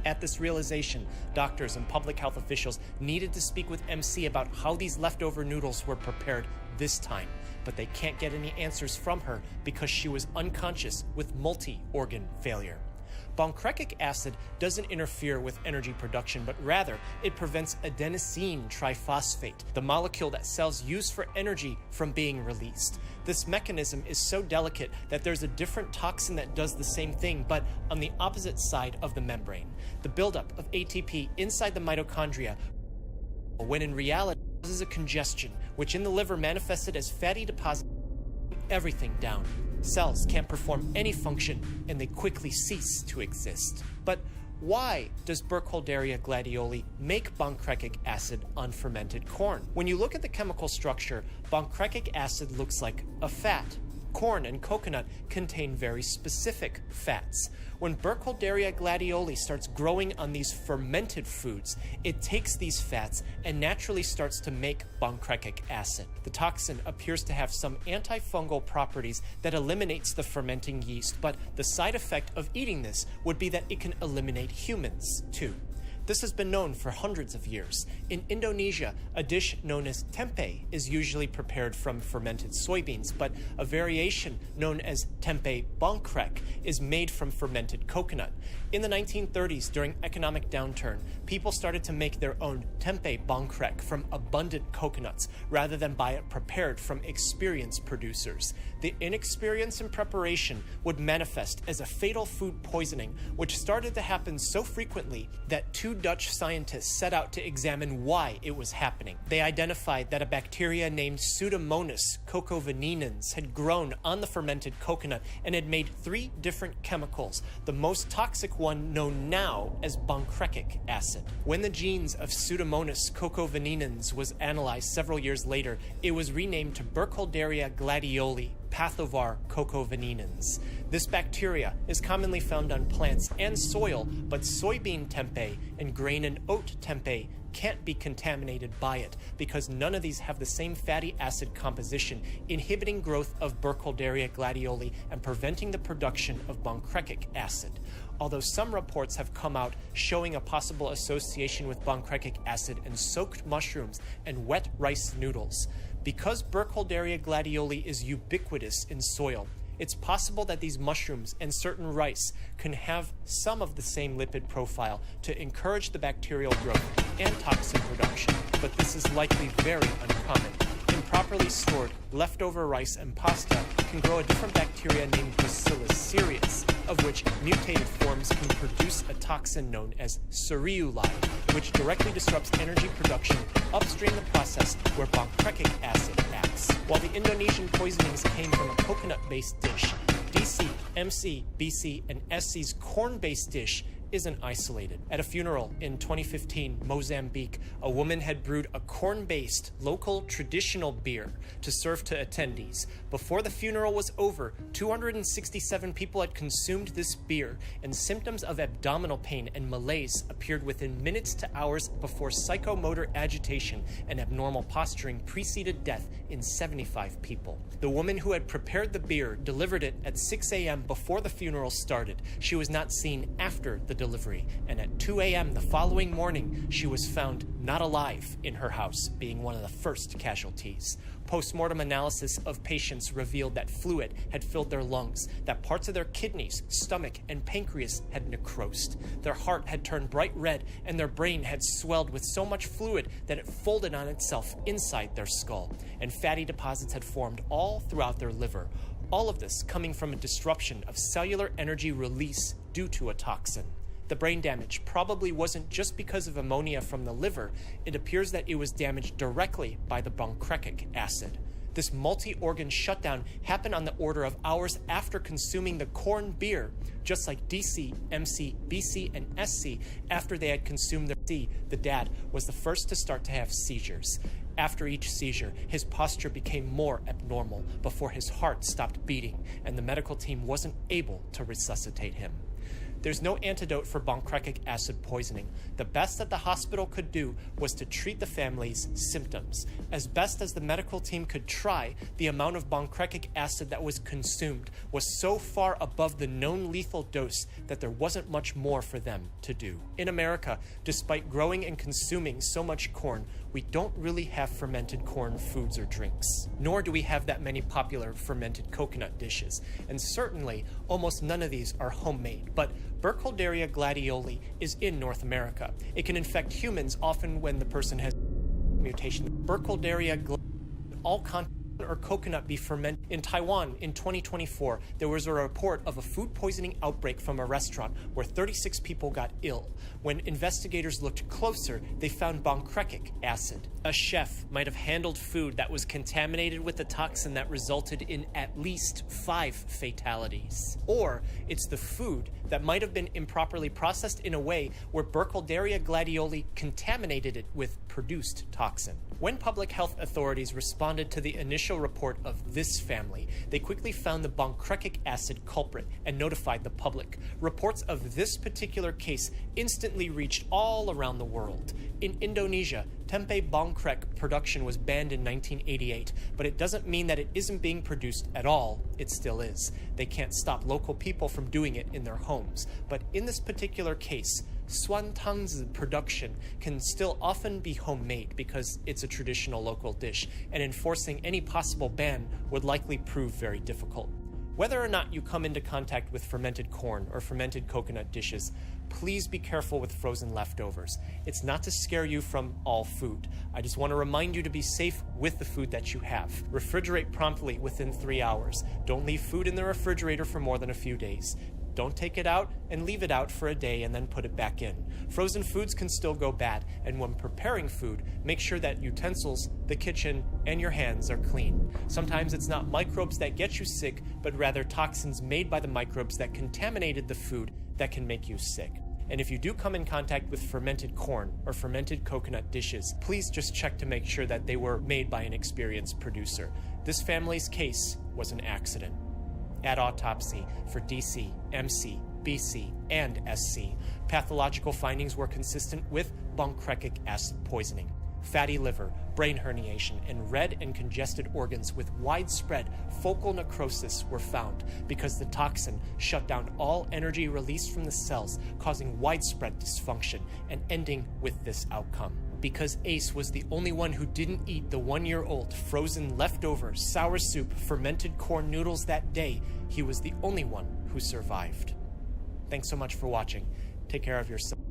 At this realization, doctors and public health officials needed to speak with MC about how these leftover noodles were prepared this time, but they can't get any answers from her because she was unconscious with multi-organ failure. Bonchrecic acid doesn't interfere with energy production, but rather it prevents adenosine triphosphate, the molecule that cells use for energy, from being released. This mechanism is so delicate that there's a different toxin that does the same thing, but on the opposite side of the membrane. The buildup of ATP inside the mitochondria, when in reality causes a congestion, which in the liver manifested as fatty deposits, everything down. Cells can't perform any function, and they quickly cease to exist. But why does Burkholderia gladioli make bonchrecic acid on fermented corn? When you look at the chemical structure, bonchrecic acid looks like a fat. Corn and coconut contain very specific fats. When Burkholderia gladioli starts growing on these fermented foods, it takes these fats and naturally starts to make bonchrecic acid. The toxin appears to have some antifungal properties that eliminates the fermenting yeast, but the side effect of eating this would be that it can eliminate humans too. This has been known for hundreds of years. In Indonesia, a dish known as tempeh is usually prepared from fermented soybeans, but a variation known as tempeh bongkrek is made from fermented coconut. In the 1930s, during economic downturn, people started to make their own tempeh bongkrek from abundant coconuts rather than buy it prepared from experienced producers. The inexperience in preparation would manifest as a fatal food poisoning, which started to happen so frequently that 2 Dutch scientists set out to examine why it was happening. They identified that a bacteria named Pseudomonas cocovenenans had grown on the fermented coconut and had made 3 different chemicals, the most toxic one known now as bonchrecic acid. When the genes of Pseudomonas cocovenenans was analyzed several years later, it was renamed to Burkholderia gladioli, Pathovar cocovenenans. This bacteria is commonly found on plants and soil, but soybean tempeh and grain and oat tempeh can't be contaminated by it because none of these have the same fatty acid composition, inhibiting growth of Burkholderia gladioli and preventing the production of bonchrecic acid. Although some reports have come out showing a possible association with bonchrecic acid in soaked mushrooms and wet rice noodles. Because Burkholderia gladioli is ubiquitous in soil, it's possible that these mushrooms and certain rice can have some of the same lipid profile to encourage the bacterial growth and toxin production, but this is likely very uncommon. Improperly stored leftover rice and pasta can grow a different bacteria named Bacillus cereus, of which mutated forms can produce a toxin known as cereuli, which directly disrupts energy production upstream the process where bonchrecic acid acts. While the Indonesian poisonings came from a coconut-based dish, DC, MC, BC, and SC's corn-based dish isn't isolated. At a funeral in 2015, Mozambique, a woman had brewed a corn-based, local traditional beer to serve to attendees. Before the funeral was over, 267 people had consumed this beer, and symptoms of abdominal pain and malaise appeared within minutes to hours before psychomotor agitation and abnormal posturing preceded death in 75 people. The woman who had prepared the beer delivered it at 6 a.m. before the funeral started. She was not seen after the delivery, and at 2 a.m. the following morning, she was found not alive in her house, being one of the first casualties. Post-mortem analysis of patients revealed that fluid had filled their lungs, that parts of their kidneys, stomach, and pancreas had necrosed. Their heart had turned bright red, and their brain had swelled with so much fluid that it folded on itself inside their skull, and fatty deposits had formed all throughout their liver. All of this coming from a disruption of cellular energy release due to a toxin. The brain damage probably wasn't just because of ammonia from the liver. It appears that it was damaged directly by the boncrecic acid. This multi-organ shutdown happened on the order of hours after consuming the corn beer, just like DC, MC, BC, and SC after they had consumed their C. The dad was the first to start to have seizures. After each seizure, his posture became more abnormal before his heart stopped beating, and the medical team wasn't able to resuscitate him. There's no antidote for boncrecic acid poisoning. The best that the hospital could do was to treat the family's symptoms. As best as the medical team could try, the amount of boncrecic acid that was consumed was so far above the known lethal dose that there wasn't much more for them to do. In America, despite growing and consuming so much corn, we don't really have fermented corn foods or drinks. Nor do we have that many popular fermented coconut dishes. And certainly, almost none of these are homemade. But Burkholderia gladioli is in North America. It can infect humans often when the person has mutation. Burkholderia all content or coconut be fermented. In Taiwan in 2024, there was a report of a food poisoning outbreak from a restaurant where 36 people got ill. When investigators looked closer, they found boncrecic acid. A chef might have handled food that was contaminated with the toxin that resulted in at least 5 fatalities. Or it's the food that might have been improperly processed in a way where Burkholderia gladioli contaminated it with produced toxin. When public health authorities responded to the initial report of this family, they quickly found the boncrecic acid culprit and notified the public. Reports of this particular case instantly reached all around the world. In Indonesia, tempeh bangkrek production was banned in 1988, but it doesn't mean that it isn't being produced at all. It still is. They can't stop local people from doing it in their homes. But in this particular case, Swantang's production can still often be homemade because it's a traditional local dish, and enforcing any possible ban would likely prove very difficult. Whether or not you come into contact with fermented corn or fermented coconut dishes, please be careful with frozen leftovers. It's not to scare you from all food. I just want to remind you to be safe with the food that you have. Refrigerate promptly within 3 hours. Don't leave food in the refrigerator for more than a few days. Don't take it out and leave it out for a day and then put it back in. Frozen foods can still go bad, and when preparing food, make sure that utensils, the kitchen, and your hands are clean. Sometimes it's not microbes that get you sick, but rather toxins made by the microbes that contaminated the food that can make you sick. And if you do come in contact with fermented corn or fermented coconut dishes, please just check to make sure that they were made by an experienced producer. This family's case was an accident. At autopsy for DC, MC, BC, and SC, pathological findings were consistent with boncrecic acid poisoning. Fatty liver, brain herniation, and red and congested organs with widespread focal necrosis were found because the toxin shut down all energy released from the cells, causing widespread dysfunction and ending with this outcome. Because Ace was the only one who didn't eat the 1-year-old frozen leftover sour soup fermented corn noodles that day, he was the only one who survived. Thanks so much for watching. Take care of yourself.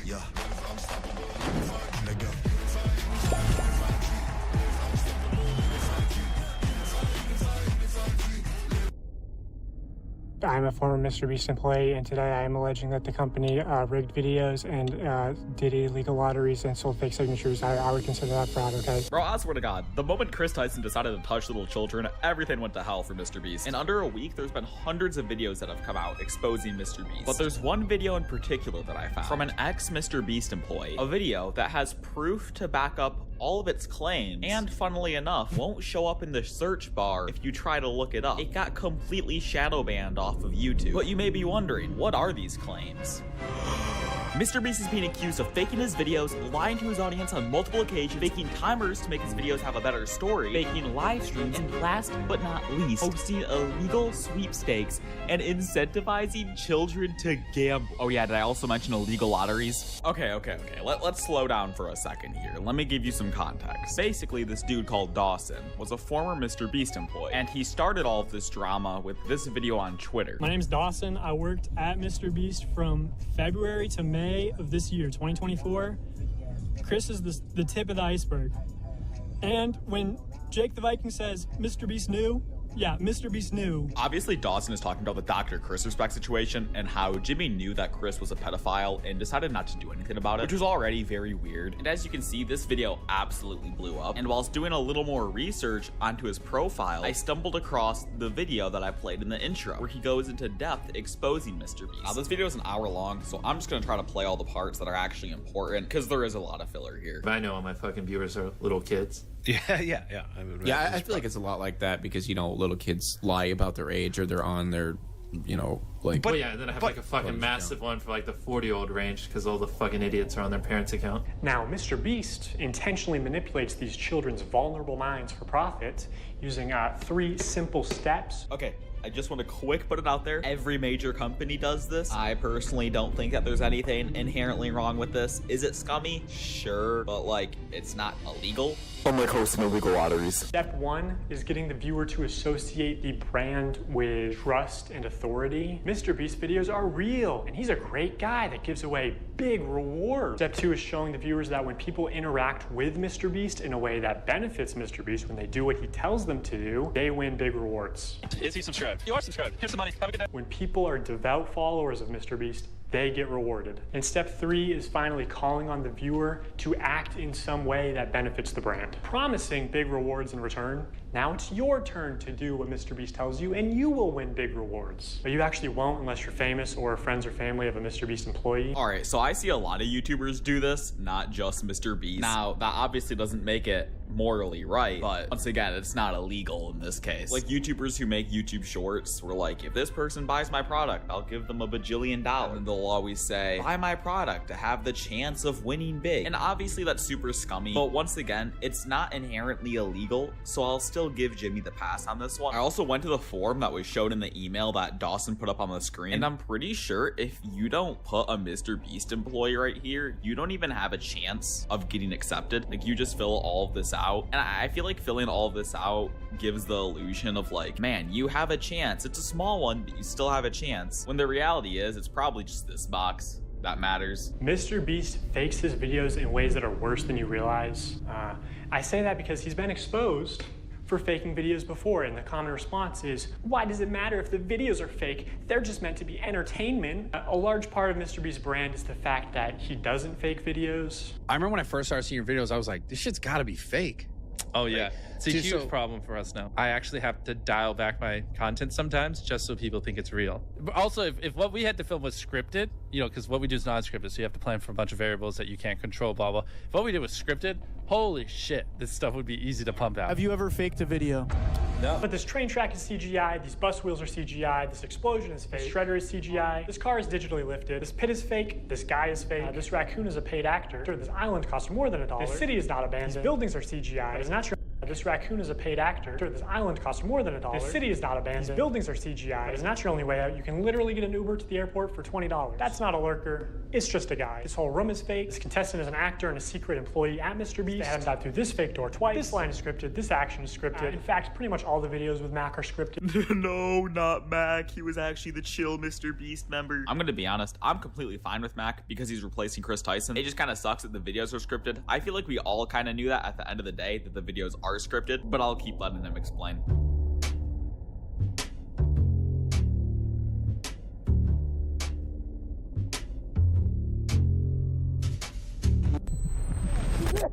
Yeah. Let go. I'm a former Mr. Beast employee, and today I am alleging that the company rigged videos and did illegal lotteries and sold fake signatures. I would consider that fraud, okay? Bro, I swear to God, the moment Chris Tyson decided to touch little children, everything went to hell for Mr. Beast. In under a week, there's been hundreds of videos that have come out exposing Mr. Beast. But there's one video in particular that I found from an ex-Mr. Beast employee, a video that has proof to back up all of its claims, and funnily enough, won't show up in the search bar if you try to look it up. It got completely shadow banned off of YouTube. But you may be wondering, what are these claims? Mr. Beast is being accused of faking his videos, lying to his audience on multiple occasions, faking timers to make his videos have a better story, faking live streams, and last but not least, hosting illegal sweepstakes and incentivizing children to gamble. Oh yeah, did I also mention illegal lotteries? Okay. Let's slow down for a second here. Let me give you some context. Basically, this dude called Dawson was a former Mr. Beast employee, and he started all of this drama with this video on Twitter. My name's Dawson. I worked at Mr. Beast from February to May of this year, 2024. Chris is the tip of the iceberg. And when Jake the Viking says Mr. Beast knew, yeah, Mr. Beast knew. Obviously, Dawson is talking about the Dr. Chris respect situation and how Jimmy knew that Chris was a pedophile and decided not to do anything about it, which was already very weird. And as you can see, this video absolutely blew up. And whilst doing a little more research onto his profile, I stumbled across the video that I played in the intro, where he goes into depth exposing Mr. Beast. Now, this video is an hour long, so I'm just gonna try to play all the parts that are actually important, because there is a lot of filler here. I know all my fucking viewers are little kids. Yeah. I feel like it's a lot like that because, you know, little kids lie about their age or they're on their, you know, like. But yeah, and then I have like a fucking massive one for like the 40-year-old range because all the fucking idiots are on their parents' account. Now, Mr. Beast intentionally manipulates these children's vulnerable minds for profit using 3 simple steps. Okay, I just want to quick put it out there. Every major company does this. I personally don't think that there's anything inherently wrong with this. Is it scummy? Sure, but like, it's not illegal. Unlike hosting illegal lotteries. Step 1 is getting the viewer to associate the brand with trust and authority. Mr. Beast videos are real, and he's a great guy that gives away big rewards. Step 2 is showing the viewers that when people interact with Mr. Beast in a way that benefits Mr. Beast, when they do what he tells them to do, they win big rewards. Is he subscribed? You are subscribed. Here's some money. Have a good day. When people are devout followers of Mr. Beast, they get rewarded. And step 3 is finally calling on the viewer to act in some way that benefits the brand, promising big rewards in return. Now it's your turn to do what Mr. Beast tells you, and you will win big rewards. But you actually won't unless you're famous or friends or family of a Mr. Beast employee. All right, so I see a lot of YouTubers do this, not just Mr. Beast. Now, that obviously doesn't make it morally right, but once again, it's not illegal in this case. Like YouTubers who make YouTube shorts were like, if this person buys my product, I'll give them $1 bajillion. And they'll always say, buy my product to have the chance of winning big. And obviously that's super scummy, but once again, it's not inherently illegal, so I'll still give Jimmy the pass on this one. I also went to the form that was shown in the email that Dawson put up on the screen, and I'm pretty sure if you don't put a Mr. Beast employee right here, you don't even have a chance of getting accepted. Like, you just fill all of this out, and I feel like filling all of this out gives the illusion of like, man, you have a chance. It's a small one, but you still have a chance, when the reality is it's probably just this box that matters. Mr. Beast fakes his videos in ways that are worse than you realize. I say that because he's been exposed for faking videos before, and the common response is, why does it matter if the videos are fake? They're just meant to be entertainment. A large part of Mr. Beast's brand is the fact that he doesn't fake videos. I remember when I first started seeing your videos, I was like, this shit's gotta be fake. Oh yeah, it's a huge problem for us now. I actually have to dial back my content sometimes just so people think it's real. But also, if what we had to film was scripted, you know, because what we do is non-scripted, so you have to plan for a bunch of variables that you can't control, blah, blah. If what we did was scripted, holy shit, this stuff would be easy to pump out. Have you ever faked a video? No. But this train track is CGI, these bus wheels are CGI, this explosion is fake, this shredder is CGI, this car is digitally lifted, this pit is fake, this guy is fake, this raccoon is a paid actor, this island costs more than $1, this city is not abandoned, these buildings are CGI, but it's not true. This raccoon is a paid actor. This island costs more than $1. This city is not abandoned. These buildings are CGI. It's not your only way out. You can literally get an Uber to the airport for $20. That's not a lurker. It's just a guy. This whole room is fake. This contestant is an actor and a secret employee at Mr. Beast. They had him dive through this fake door twice. This line is scripted. This action is scripted. In fact, pretty much all the videos with Mac are scripted. No, not Mac. He was actually the chill Mr. Beast member. I'm gonna be honest. I'm completely fine with Mac because he's replacing Chris Tyson. It just kind of sucks that the videos are scripted. I feel like we all kind of knew that at the end of the day that the videos are scripted, but I'll keep letting him explain.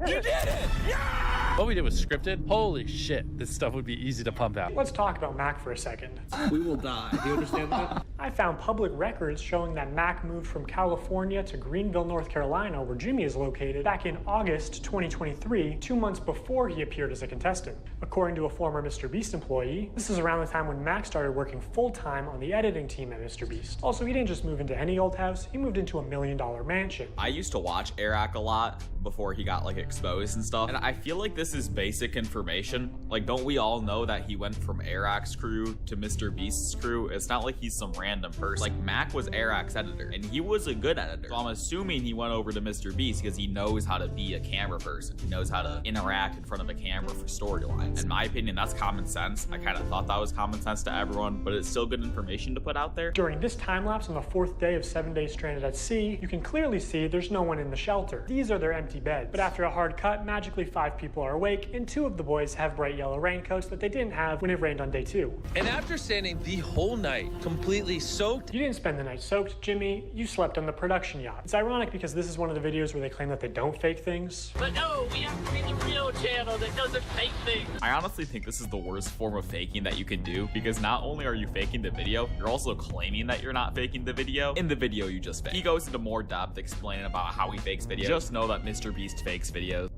You did it! Yeah! What we did was scripted. Holy shit, this stuff would be easy to pump out. Let's talk about Mac for a second. We will die. Do you understand that? I found public records showing that Mac moved from California to Greenville, North Carolina, where Jimmy is located, back in August 2023, 2 months before he appeared as a contestant. According to a former Mr. Beast employee, this is around the time when Mac started working full-time on the editing team at Mr. Beast. Also, he didn't just move into any old house, he moved into a $1 million mansion. I used to watch Eric a lot before he got like exposed and stuff, and I feel like this is basic information. Like, don't we all know that he went from Eric's crew to Mr. Beast's crew? It's not like he's some random person. Like, Mac was Eric's editor, and he was a good editor. So I'm assuming he went over to Mr. Beast because he knows how to be a camera person. He knows how to interact in front of a camera for storylines. In my opinion, that's common sense. I kind of thought that was common sense to everyone, but it's still good information to put out there. During this time lapse on the 4th day of 7 days stranded at sea, you can clearly see there's no one in the shelter. These are their empty beds. But after a hard cut, magically 5 people are awake, and 2 of the boys have bright yellow raincoats that they didn't have when it rained on day 2. And after standing the whole night completely soaked... You didn't spend the night soaked, Jimmy. You slept on the production yacht. It's ironic because this is one of the videos where they claim that they don't fake things. But no, we have to be the real channel that doesn't fake things. I honestly think this is the worst form of faking that you can do, because not only are you faking the video, you're also claiming that you're not faking the video. In the video, you just fake. He goes into more depth explaining about how he fakes videos. Just know that Mr. Beast fakes videos.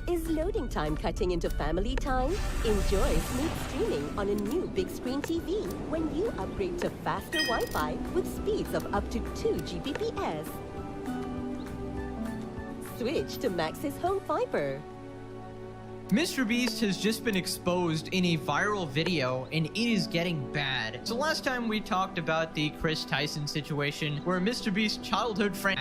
Is loading time cutting into family time? Enjoy smooth streaming on a new big screen TV when you upgrade to faster Wi-Fi with speeds of up to 2 Gbps. Switch to Max's Home Fiber. Mr. Beast has just been exposed in a viral video, and it is getting bad. So last time we talked about the Chris Tyson situation, where Mr. Beast's childhood friend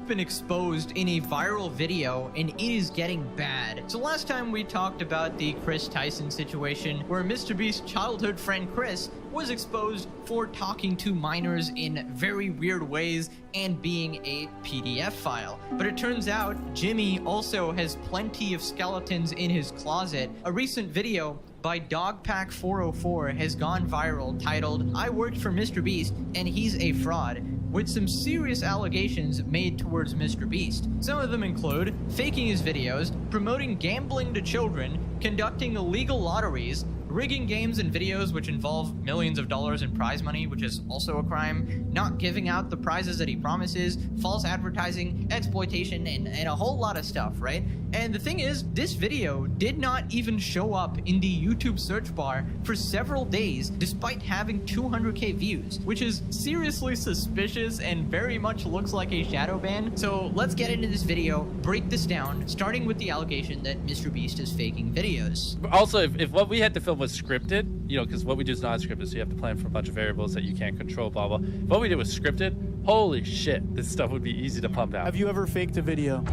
been exposed in a viral video, and it is getting bad. So last time we talked about the Chris Tyson situation, where Mr. Beast's childhood friend Chris was exposed for talking to minors in very weird ways and being a PDF file. But it turns out Jimmy also has plenty of skeletons in his closet. A recent video by Dogpack404 has gone viral titled, "I worked for Mr. Beast and he's a fraud," with some serious allegations made towards Mr. Beast. Some of them include faking his videos, promoting gambling to children, conducting illegal lotteries, rigging games and videos which involve millions of dollars in prize money, which is also a crime, not giving out the prizes that he promises, false advertising, exploitation, and a whole lot of stuff, right? And the thing is, this video did not even show up in the YouTube search bar for several days, despite having 200k views, which is seriously suspicious and very much looks like a shadow ban. So let's get into this video, break this down, starting with the allegation that Mr. Beast is faking videos. Also, if what we had to film was scripted, you know, because what we do is not scripted, so you have to plan for a bunch of variables that you can't control, blah, blah. If what we did was scripted, holy shit, this stuff would be easy to pump out. Have you ever faked a video?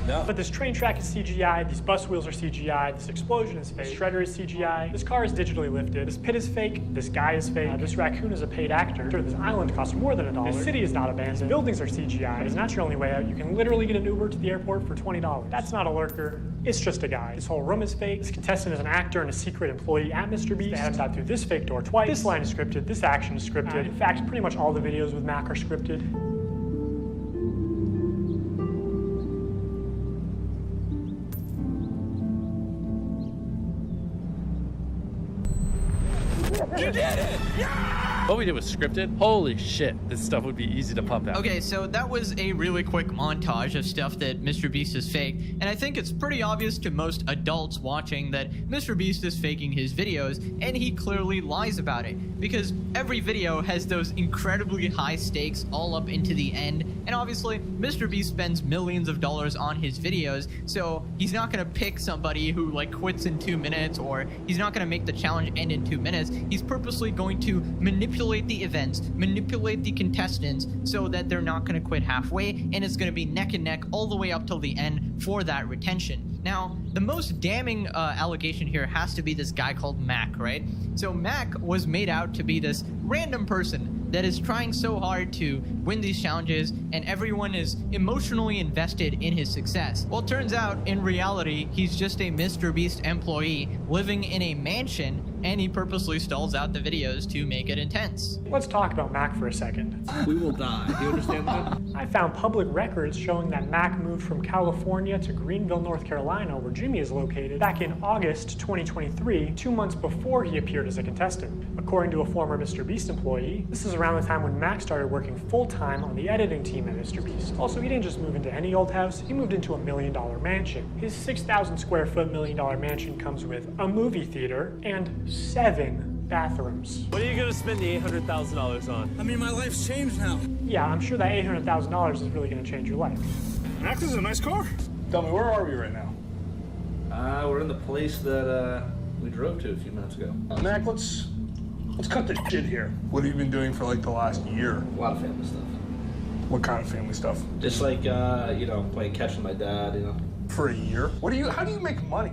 No. But this train track is CGI, these bus wheels are CGI, this explosion is fake, this shredder is CGI, this car is digitally lifted, this pit is fake, this guy is fake, this raccoon is a paid actor, this island costs more than $1, this city is not abandoned, these buildings are CGI, it's not your only way out, you can literally get an Uber to the airport for $20. That's not a lurker, it's just a guy. This whole room is fake, this contestant is an actor and a secret employee at Mr. Beast, they had him dive through this fake door twice, this line is scripted, this action is scripted, in fact, pretty much all the videos with Mac are scripted. You did it! Yeah! what we did was scripted. Holy shit, this stuff would be easy to pump out. Okay, so that was a really quick montage of stuff that Mr. Beast is fake, and I think it's pretty obvious to most adults watching that Mr. Beast is faking his videos, and he clearly lies about it, because every video has those incredibly high stakes all up into the end, and obviously Mr. Beast spends millions of dollars on his videos, so he's not gonna pick somebody who like quits in 2 minutes, or he's not gonna make the challenge end in 2 minutes. He's purposely going to manipulate the events, manipulate the contestants, so that they're not gonna quit halfway, and it's gonna be neck and neck all the way up till the end for that retention. Now, the most damning allegation here has to be this guy called Mac, right? So Mac was made out to be this random person that is trying so hard to win these challenges, and everyone is emotionally invested in his success. Well, it turns out, in reality, he's just a Mr. Beast employee living in a mansion, and he purposely stalls out the videos to make it intense. Let's talk about Mac for a second. We will die. Do you understand that? I found public records showing that Mac moved from California to Greenville, North Carolina, where Jimmy is located, back in August 2023, 2 months before he appeared as a contestant. According to a former Mr. Beast employee, this is around the time when Mac started working full-time on the editing team at Mr. Beast. Also, he didn't just move into any old house, he moved into a $1 million mansion. His 6,000 square foot $1 million mansion comes with a movie theater and 7 bathrooms. What are you gonna spend the $800,000 on? I mean, my life's changed now. Yeah, I'm sure that $800,000 is really gonna change your life. Mac, this is a nice car. Tell me, where are we right now? We're in the place that we drove to a few minutes ago. Mac, let's cut this shit here. What have you been doing for like the last year? A lot of family stuff. What kind of family stuff? Just like, you know, playing catch with my dad, you know. For a year? How do you make money?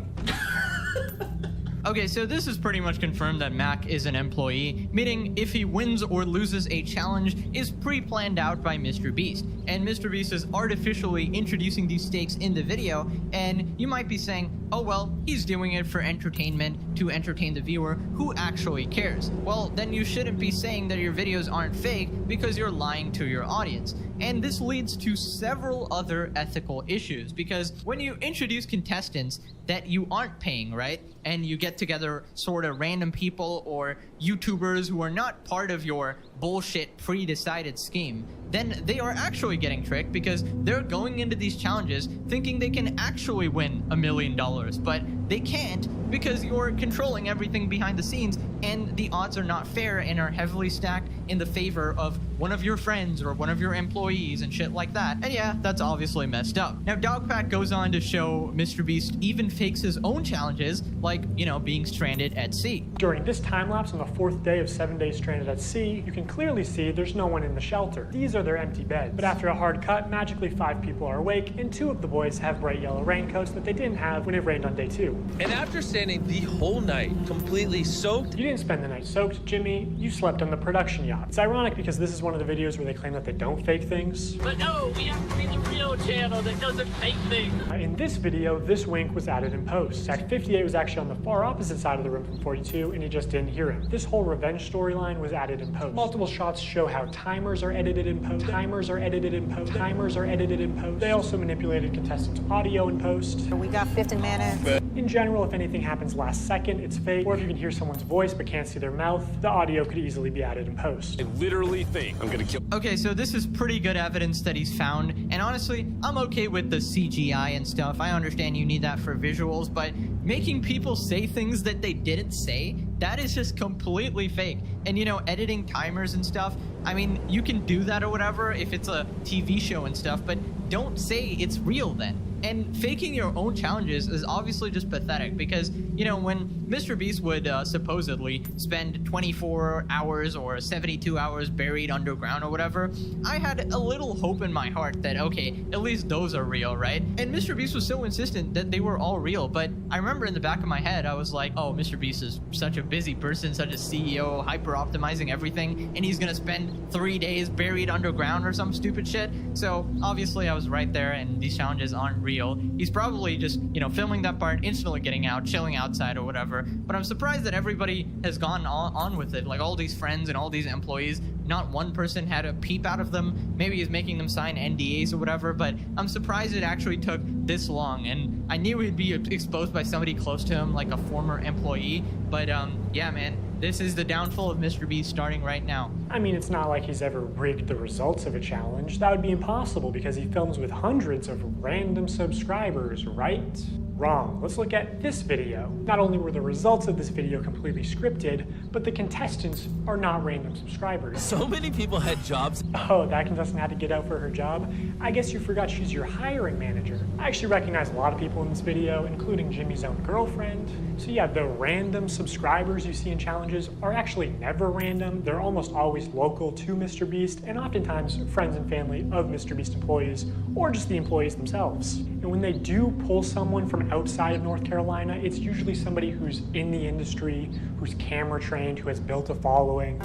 Okay, so this is pretty much confirmed that Mac is an employee, meaning if he wins or loses a challenge is pre-planned out by Mr. Beast. And Mr. Beast is artificially introducing these stakes in the video, and you might be saying, oh well, he's doing it for entertainment, to entertain the viewer, who actually cares? Well, then you shouldn't be saying that your videos aren't fake because you're lying to your audience. And this leads to several other ethical issues, because when you introduce contestants that you aren't paying, right? And you get together sort of random people or YouTubers who are not part of your bullshit pre-decided scheme, then they are actually getting tricked because they're going into these challenges thinking they can actually win $1 million, but they can't because you're controlling everything behind the scenes, and the odds are not fair and are heavily stacked in the favor of one of your friends or one of your employees and shit like that. And yeah, that's obviously messed up. Now, Dogpack goes on to show Mr. Beast even fakes his own challenges, like, you know, being stranded at sea. During this time lapse on the 4th day of 7 days stranded at sea, you can clearly see there's no one in the shelter. These are their empty beds. But after a hard cut, magically 5 people are awake, and 2 of the boys have bright yellow raincoats that they didn't have when it rained on day 2. And after standing the whole night completely soaked. You didn't spend the night soaked, Jimmy. You slept on the production yacht. It's ironic because this is one of the videos where they claim that they don't fake things. But no, we have to be the real channel that doesn't fake things. In this video, this wink was added in post. Act 58 was actually on the far opposite side of the room from 42, and you just didn't hear him. This whole revenge storyline was added in post. Multiple shots show how timers are edited in post. Timers are edited in post. Timers are edited in post. They also manipulated contestants' audio in post. We got 15 minutes. In general, if anything happens last second, it's fake. Or if you can hear someone's voice but can't see their mouth, the audio could easily be added in post. I literally think I'm gonna kill. Okay, so this is pretty good evidence that he's found, and honestly, I'm okay with the CGI and stuff. I understand you need that for visuals, but making people say things that they didn't say, that is just completely fake. And you know, editing timers and stuff, I mean, you can do that or whatever if it's a TV show and stuff, but don't say it's real then. And faking your own challenges is obviously just pathetic because, you know, when Mr. Beast would supposedly spend 24 hours or 72 hours buried underground or whatever, I had a little hope in my heart that, okay, at least those are real, right? And Mr. Beast was so insistent that they were all real, but I remember in the back of my head, I was like, oh, Mr. Beast is such a busy person, such a CEO, hyper-optimizing everything, and he's gonna spend 3 days buried underground or some stupid shit. So obviously I was right there, and these challenges aren't real. He's probably just, you know, filming that part, instantly getting out, chilling outside or whatever. But I'm surprised that everybody has gone on with it. Like all these friends and all these employees not one person had a peep out of them. Maybe he's making them sign NDAs or whatever, but I'm surprised it actually took this long. And I knew he'd be exposed by somebody close to him, like a former employee. But yeah, man, this is the downfall of Mr. Beast starting right now. I mean, it's not like he's ever rigged the results of a challenge. That would be impossible because he films with hundreds of random subscribers, right? Wrong. Let's look at this video. Not only were the results of this video completely scripted, but the contestants are not random subscribers. So many people had jobs. Oh, that contestant had to get out for her job? I guess you forgot she's your hiring manager. I actually recognize a lot of people in this video, including Jimmy's own girlfriend. So yeah, the random subscribers you see in challenges are actually never random. They're almost always local to Mr. Beast, and oftentimes friends and family of Mr. Beast employees, or just the employees themselves. And when they do pull someone from outside of North Carolina, it's usually somebody who's in the industry, who's camera trained, who has built a following.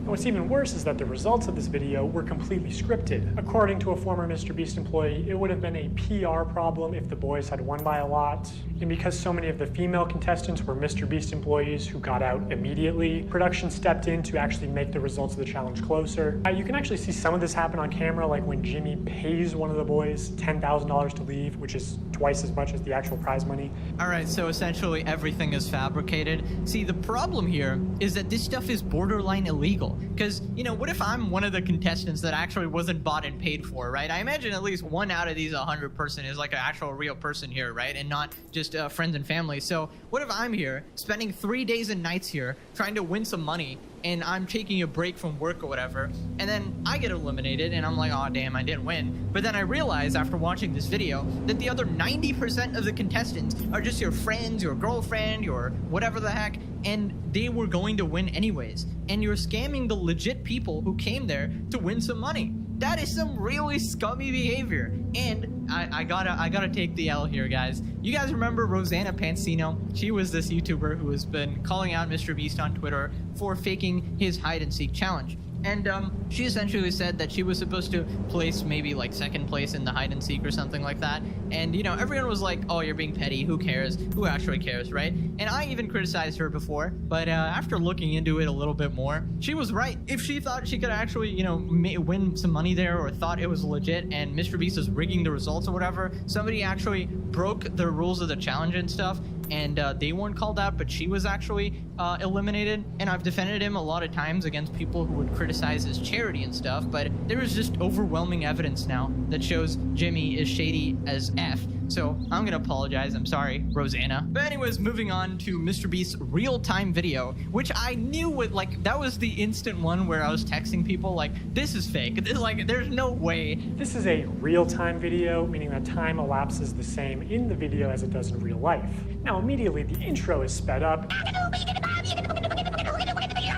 And what's even worse is that the results of this video were completely scripted. According to a former Mr. Beast employee, it would have been a PR problem if the boys had won by a lot. And because so many of the female contestants were Mr. Beast employees who got out immediately, production stepped in to actually make the results of the challenge closer. You can actually see some of this happen on camera, like when Jimmy pays one of the boys $10,000 to leave, which is twice as much as the actual prize money. All right, so essentially everything is fabricated. See, the problem here is that this stuff is borderline illegal. Because, you know, what if I'm one of the contestants that actually wasn't bought and paid for, right? I imagine at least one out of these 100 person is like an actual real person here, right? And not just friends and family. So what if I'm here spending 3 days and nights here trying to win some money, and I'm taking a break from work or whatever, and then I get eliminated and I'm like, oh damn, I didn't win. But then I realize after watching this video that the other 90% of the contestants are just your friends, your girlfriend, your whatever the heck, and they were going to win anyways. And you're scamming the legit people who came there to win some money. That is some really scummy behavior. And I gotta take the L here, guys. You guys remember Rosanna Pansino? She was this YouTuber who has been calling out Mr. Beast on Twitter for faking his hide and seek challenge. And she essentially said that she was supposed to place maybe like second place in the hide and seek or something like that. And, you know, everyone was like, oh, you're being petty. Who cares? Who actually cares, right? And I even criticized her before. But after looking into it a little bit more, she was right. If she thought she could actually, you know, win some money there, or thought it was legit and Mr. Beast was rigging the results or whatever, somebody actually broke the rules of the challenge and stuff, and they weren't called out, but she was actually eliminated. And I've defended him a lot of times against people who would criticize his charity and stuff, but there is just overwhelming evidence now that shows Jimmy is shady as F. So I'm gonna apologize. I'm sorry, Rosanna. But anyways, moving on to Mr. Beast's real-time video, which I knew would, like, that was the instant one where I was texting people like, this is fake. This, like, there's no way. This is a real-time video, meaning that time elapses the same in the video as it does in real life. Now, immediately the intro is sped up,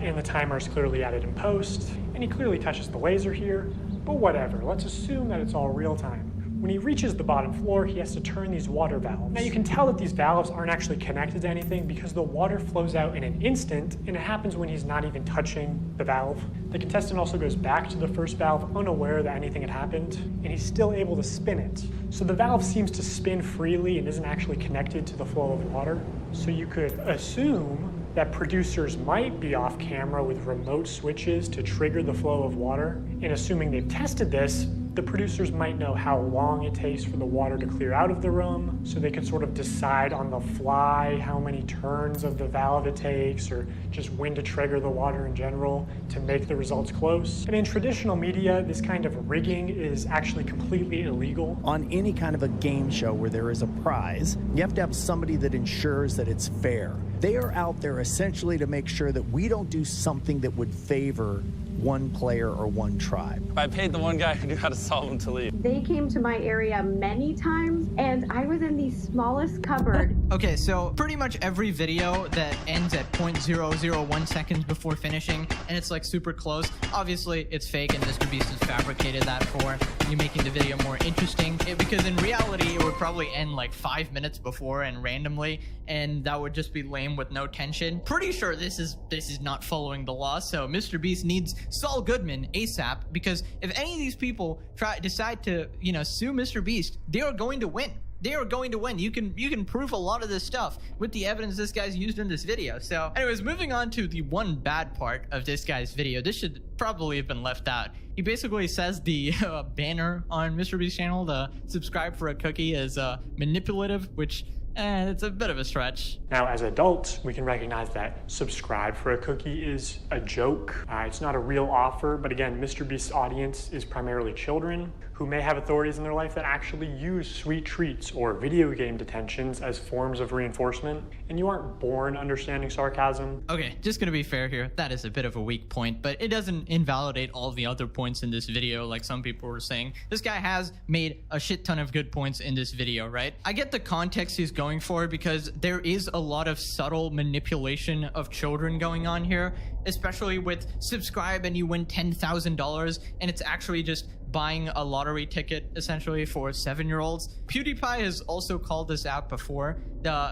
and the timer is clearly added in post, and he clearly touches the laser here, but whatever, let's assume that it's all real time. When he reaches the bottom floor, he has to turn these water valves. Now you can tell that these valves aren't actually connected to anything because the water flows out in an instant, and it happens when he's not even touching the valve. The contestant also goes back to the first valve unaware that anything had happened, and he's still able to spin it. So the valve seems to spin freely and isn't actually connected to the flow of water. So you could assume that producers might be off camera with remote switches to trigger the flow of water. And assuming they've tested this, the producers might know how long it takes for the water to clear out of the room, so they could sort of decide on the fly how many turns of the valve it takes, or just when to trigger the water in general to make the results close. And in traditional media, this kind of rigging is actually completely illegal. On any kind of a game show where there is a prize, you have to have somebody that ensures that it's fair. They are out there essentially to make sure that we don't do something that would favor one player or one tribe. I paid the one guy who knew how to solve them to leave. They came to my area many times, and I was in the smallest cupboard. Okay, so pretty much every video that ends at 0.001 seconds before finishing, and it's like super close, obviously it's fake, and Mr. Beast has fabricated that for you, making the video more interesting. Because in reality, it would probably end like 5 minutes before and randomly, and that would just be lame with no tension. Pretty sure this is not following the law, so Mr. Beast needs Saul Goodman ASAP, because if any of these people decide to, you know, sue Mr. Beast, they are going to win. they are going to win. You can prove a lot of this stuff with the evidence this guy's used in this video. So anyways, moving on to the one bad part of this guy's video. This should probably have been left out. He basically says the banner on MrBeast's channel, the subscribe for a cookie, is manipulative, which it's a bit of a stretch. Now, as adults, we can recognize that subscribe for a cookie is a joke. It's not a real offer, but again, MrBeast's audience is primarily children who may have authorities in their life that actually use sweet treats or video game detentions as forms of reinforcement, and you aren't born understanding sarcasm. Okay, just gonna be fair here, that is a bit of a weak point, but it doesn't invalidate all the other points in this video like some people were saying. This guy has made a shit ton of good points in this video, right? I get the context he's going for because there is a lot of subtle manipulation of children going on here, especially with subscribe and you win $10,000, and it's actually just buying a lottery ticket essentially for 7-year-olds. PewDiePie has also called this out before.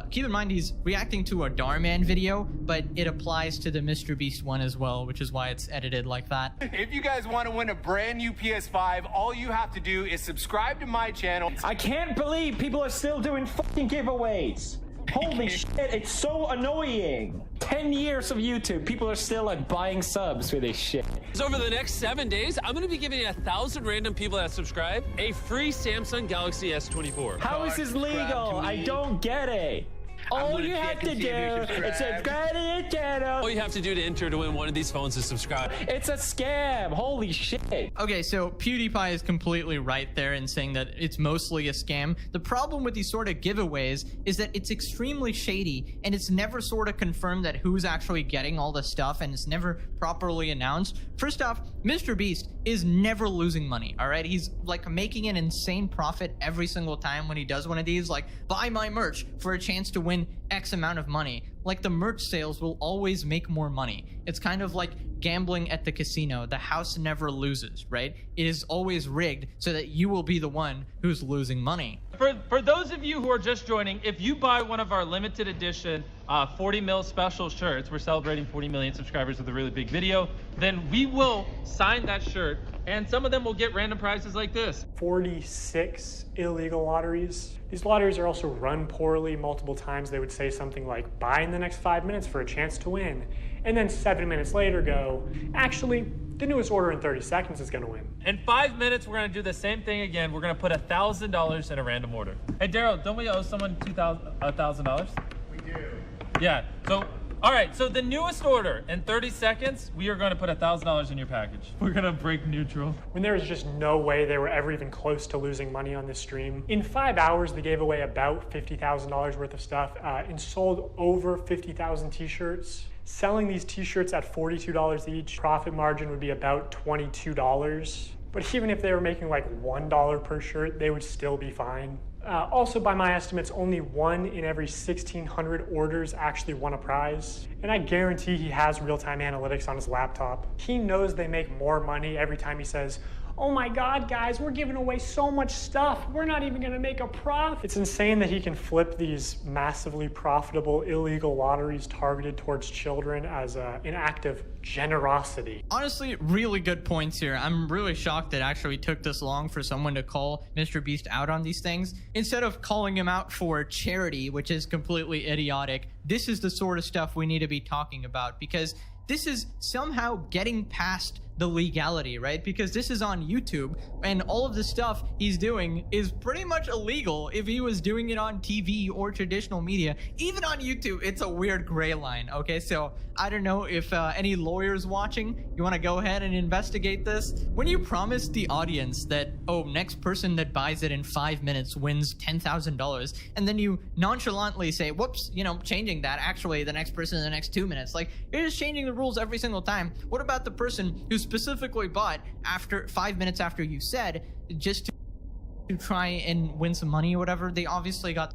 Keep in mind he's reacting to a Darman video, but it applies to the MrBeast one as well, which is why it's edited like that. If you guys want to win a brand new PS5, all you have to do is subscribe to my channel. I can't believe people are still doing fucking giveaways. Holy shit, it's so annoying. 10 years of YouTube, people are still like buying subs for this shit. So over the next 7 days, I'm going to be giving 1,000 random people that subscribe a free Samsung Galaxy S24. How is this legal? I don't get it. All you have to do is subscribe to your channel. All you have to do to enter to win one of these phones is subscribe. It's a scam. Holy shit. Okay, so PewDiePie is completely right there in saying that it's mostly a scam. The problem with these sort of giveaways is that it's extremely shady and it's never sort of confirmed that who's actually getting all the stuff, and it's never properly announced. First off, MrBeast is never losing money, all right? He's like making an insane profit every single time when he does one of these, like buy my merch for a chance to win X amount of money. Like the merch sales will always make more money. It's kind of like gambling at the casino. The house never loses, right? It is always rigged so that you will be the one who's losing money. For those of you who are just joining, if you buy one of our limited edition 40 mil special shirts, we're celebrating 40 million subscribers with a really big video, then we will sign that shirt, and some of them will get random prizes like this. 46 illegal lotteries. These lotteries are also run poorly. Multiple times they would say something like, buy in the next 5 minutes for a chance to win. And then 7 minutes later go, actually, the newest order in 30 seconds is gonna win. In 5 minutes, we're gonna do the same thing again. We're gonna put $1,000 in a random order. Hey, Daryl, don't we owe someone $1,000? We do. Yeah, so, all right, so the newest order, in 30 seconds, we are gonna put $1,000 in your package. We're gonna break neutral. When there was just no way they were ever even close to losing money on this stream. In 5 hours, they gave away about $50,000 worth of stuff and sold over 50,000 t-shirts. Selling these t-shirts at $42 each, profit margin would be about $22. But even if they were making like $1 per shirt, they would still be fine. Also, by my estimates, only 1 in every 1,600 orders actually won a prize. And I guarantee he has real-time analytics on his laptop. He knows they make more money every time he says, oh my God, guys, we're giving away so much stuff. We're not even gonna make a profit. It's insane that he can flip these massively profitable illegal lotteries targeted towards children as an act of generosity. Honestly, really good points here. I'm really shocked that it actually took this long for someone to call MrBeast out on these things. Instead of calling him out for charity, which is completely idiotic, this is the sort of stuff we need to be talking about, because this is somehow getting past the legality, right? Because this is on YouTube, and all of the stuff he's doing is pretty much illegal if he was doing it on TV or traditional media. Even on YouTube, it's a weird gray line, okay? So I don't know if any lawyers watching, you want to go ahead and investigate this? When you promise the audience that, oh, next person that buys it in 5 minutes wins $10,000, and then you nonchalantly say, whoops, you know, changing that, actually the next person in the next 2 minutes, like, you're just changing the rules every single time. What about the person who specifically bought after 5 minutes after you said, just to try and win some money or whatever? They obviously got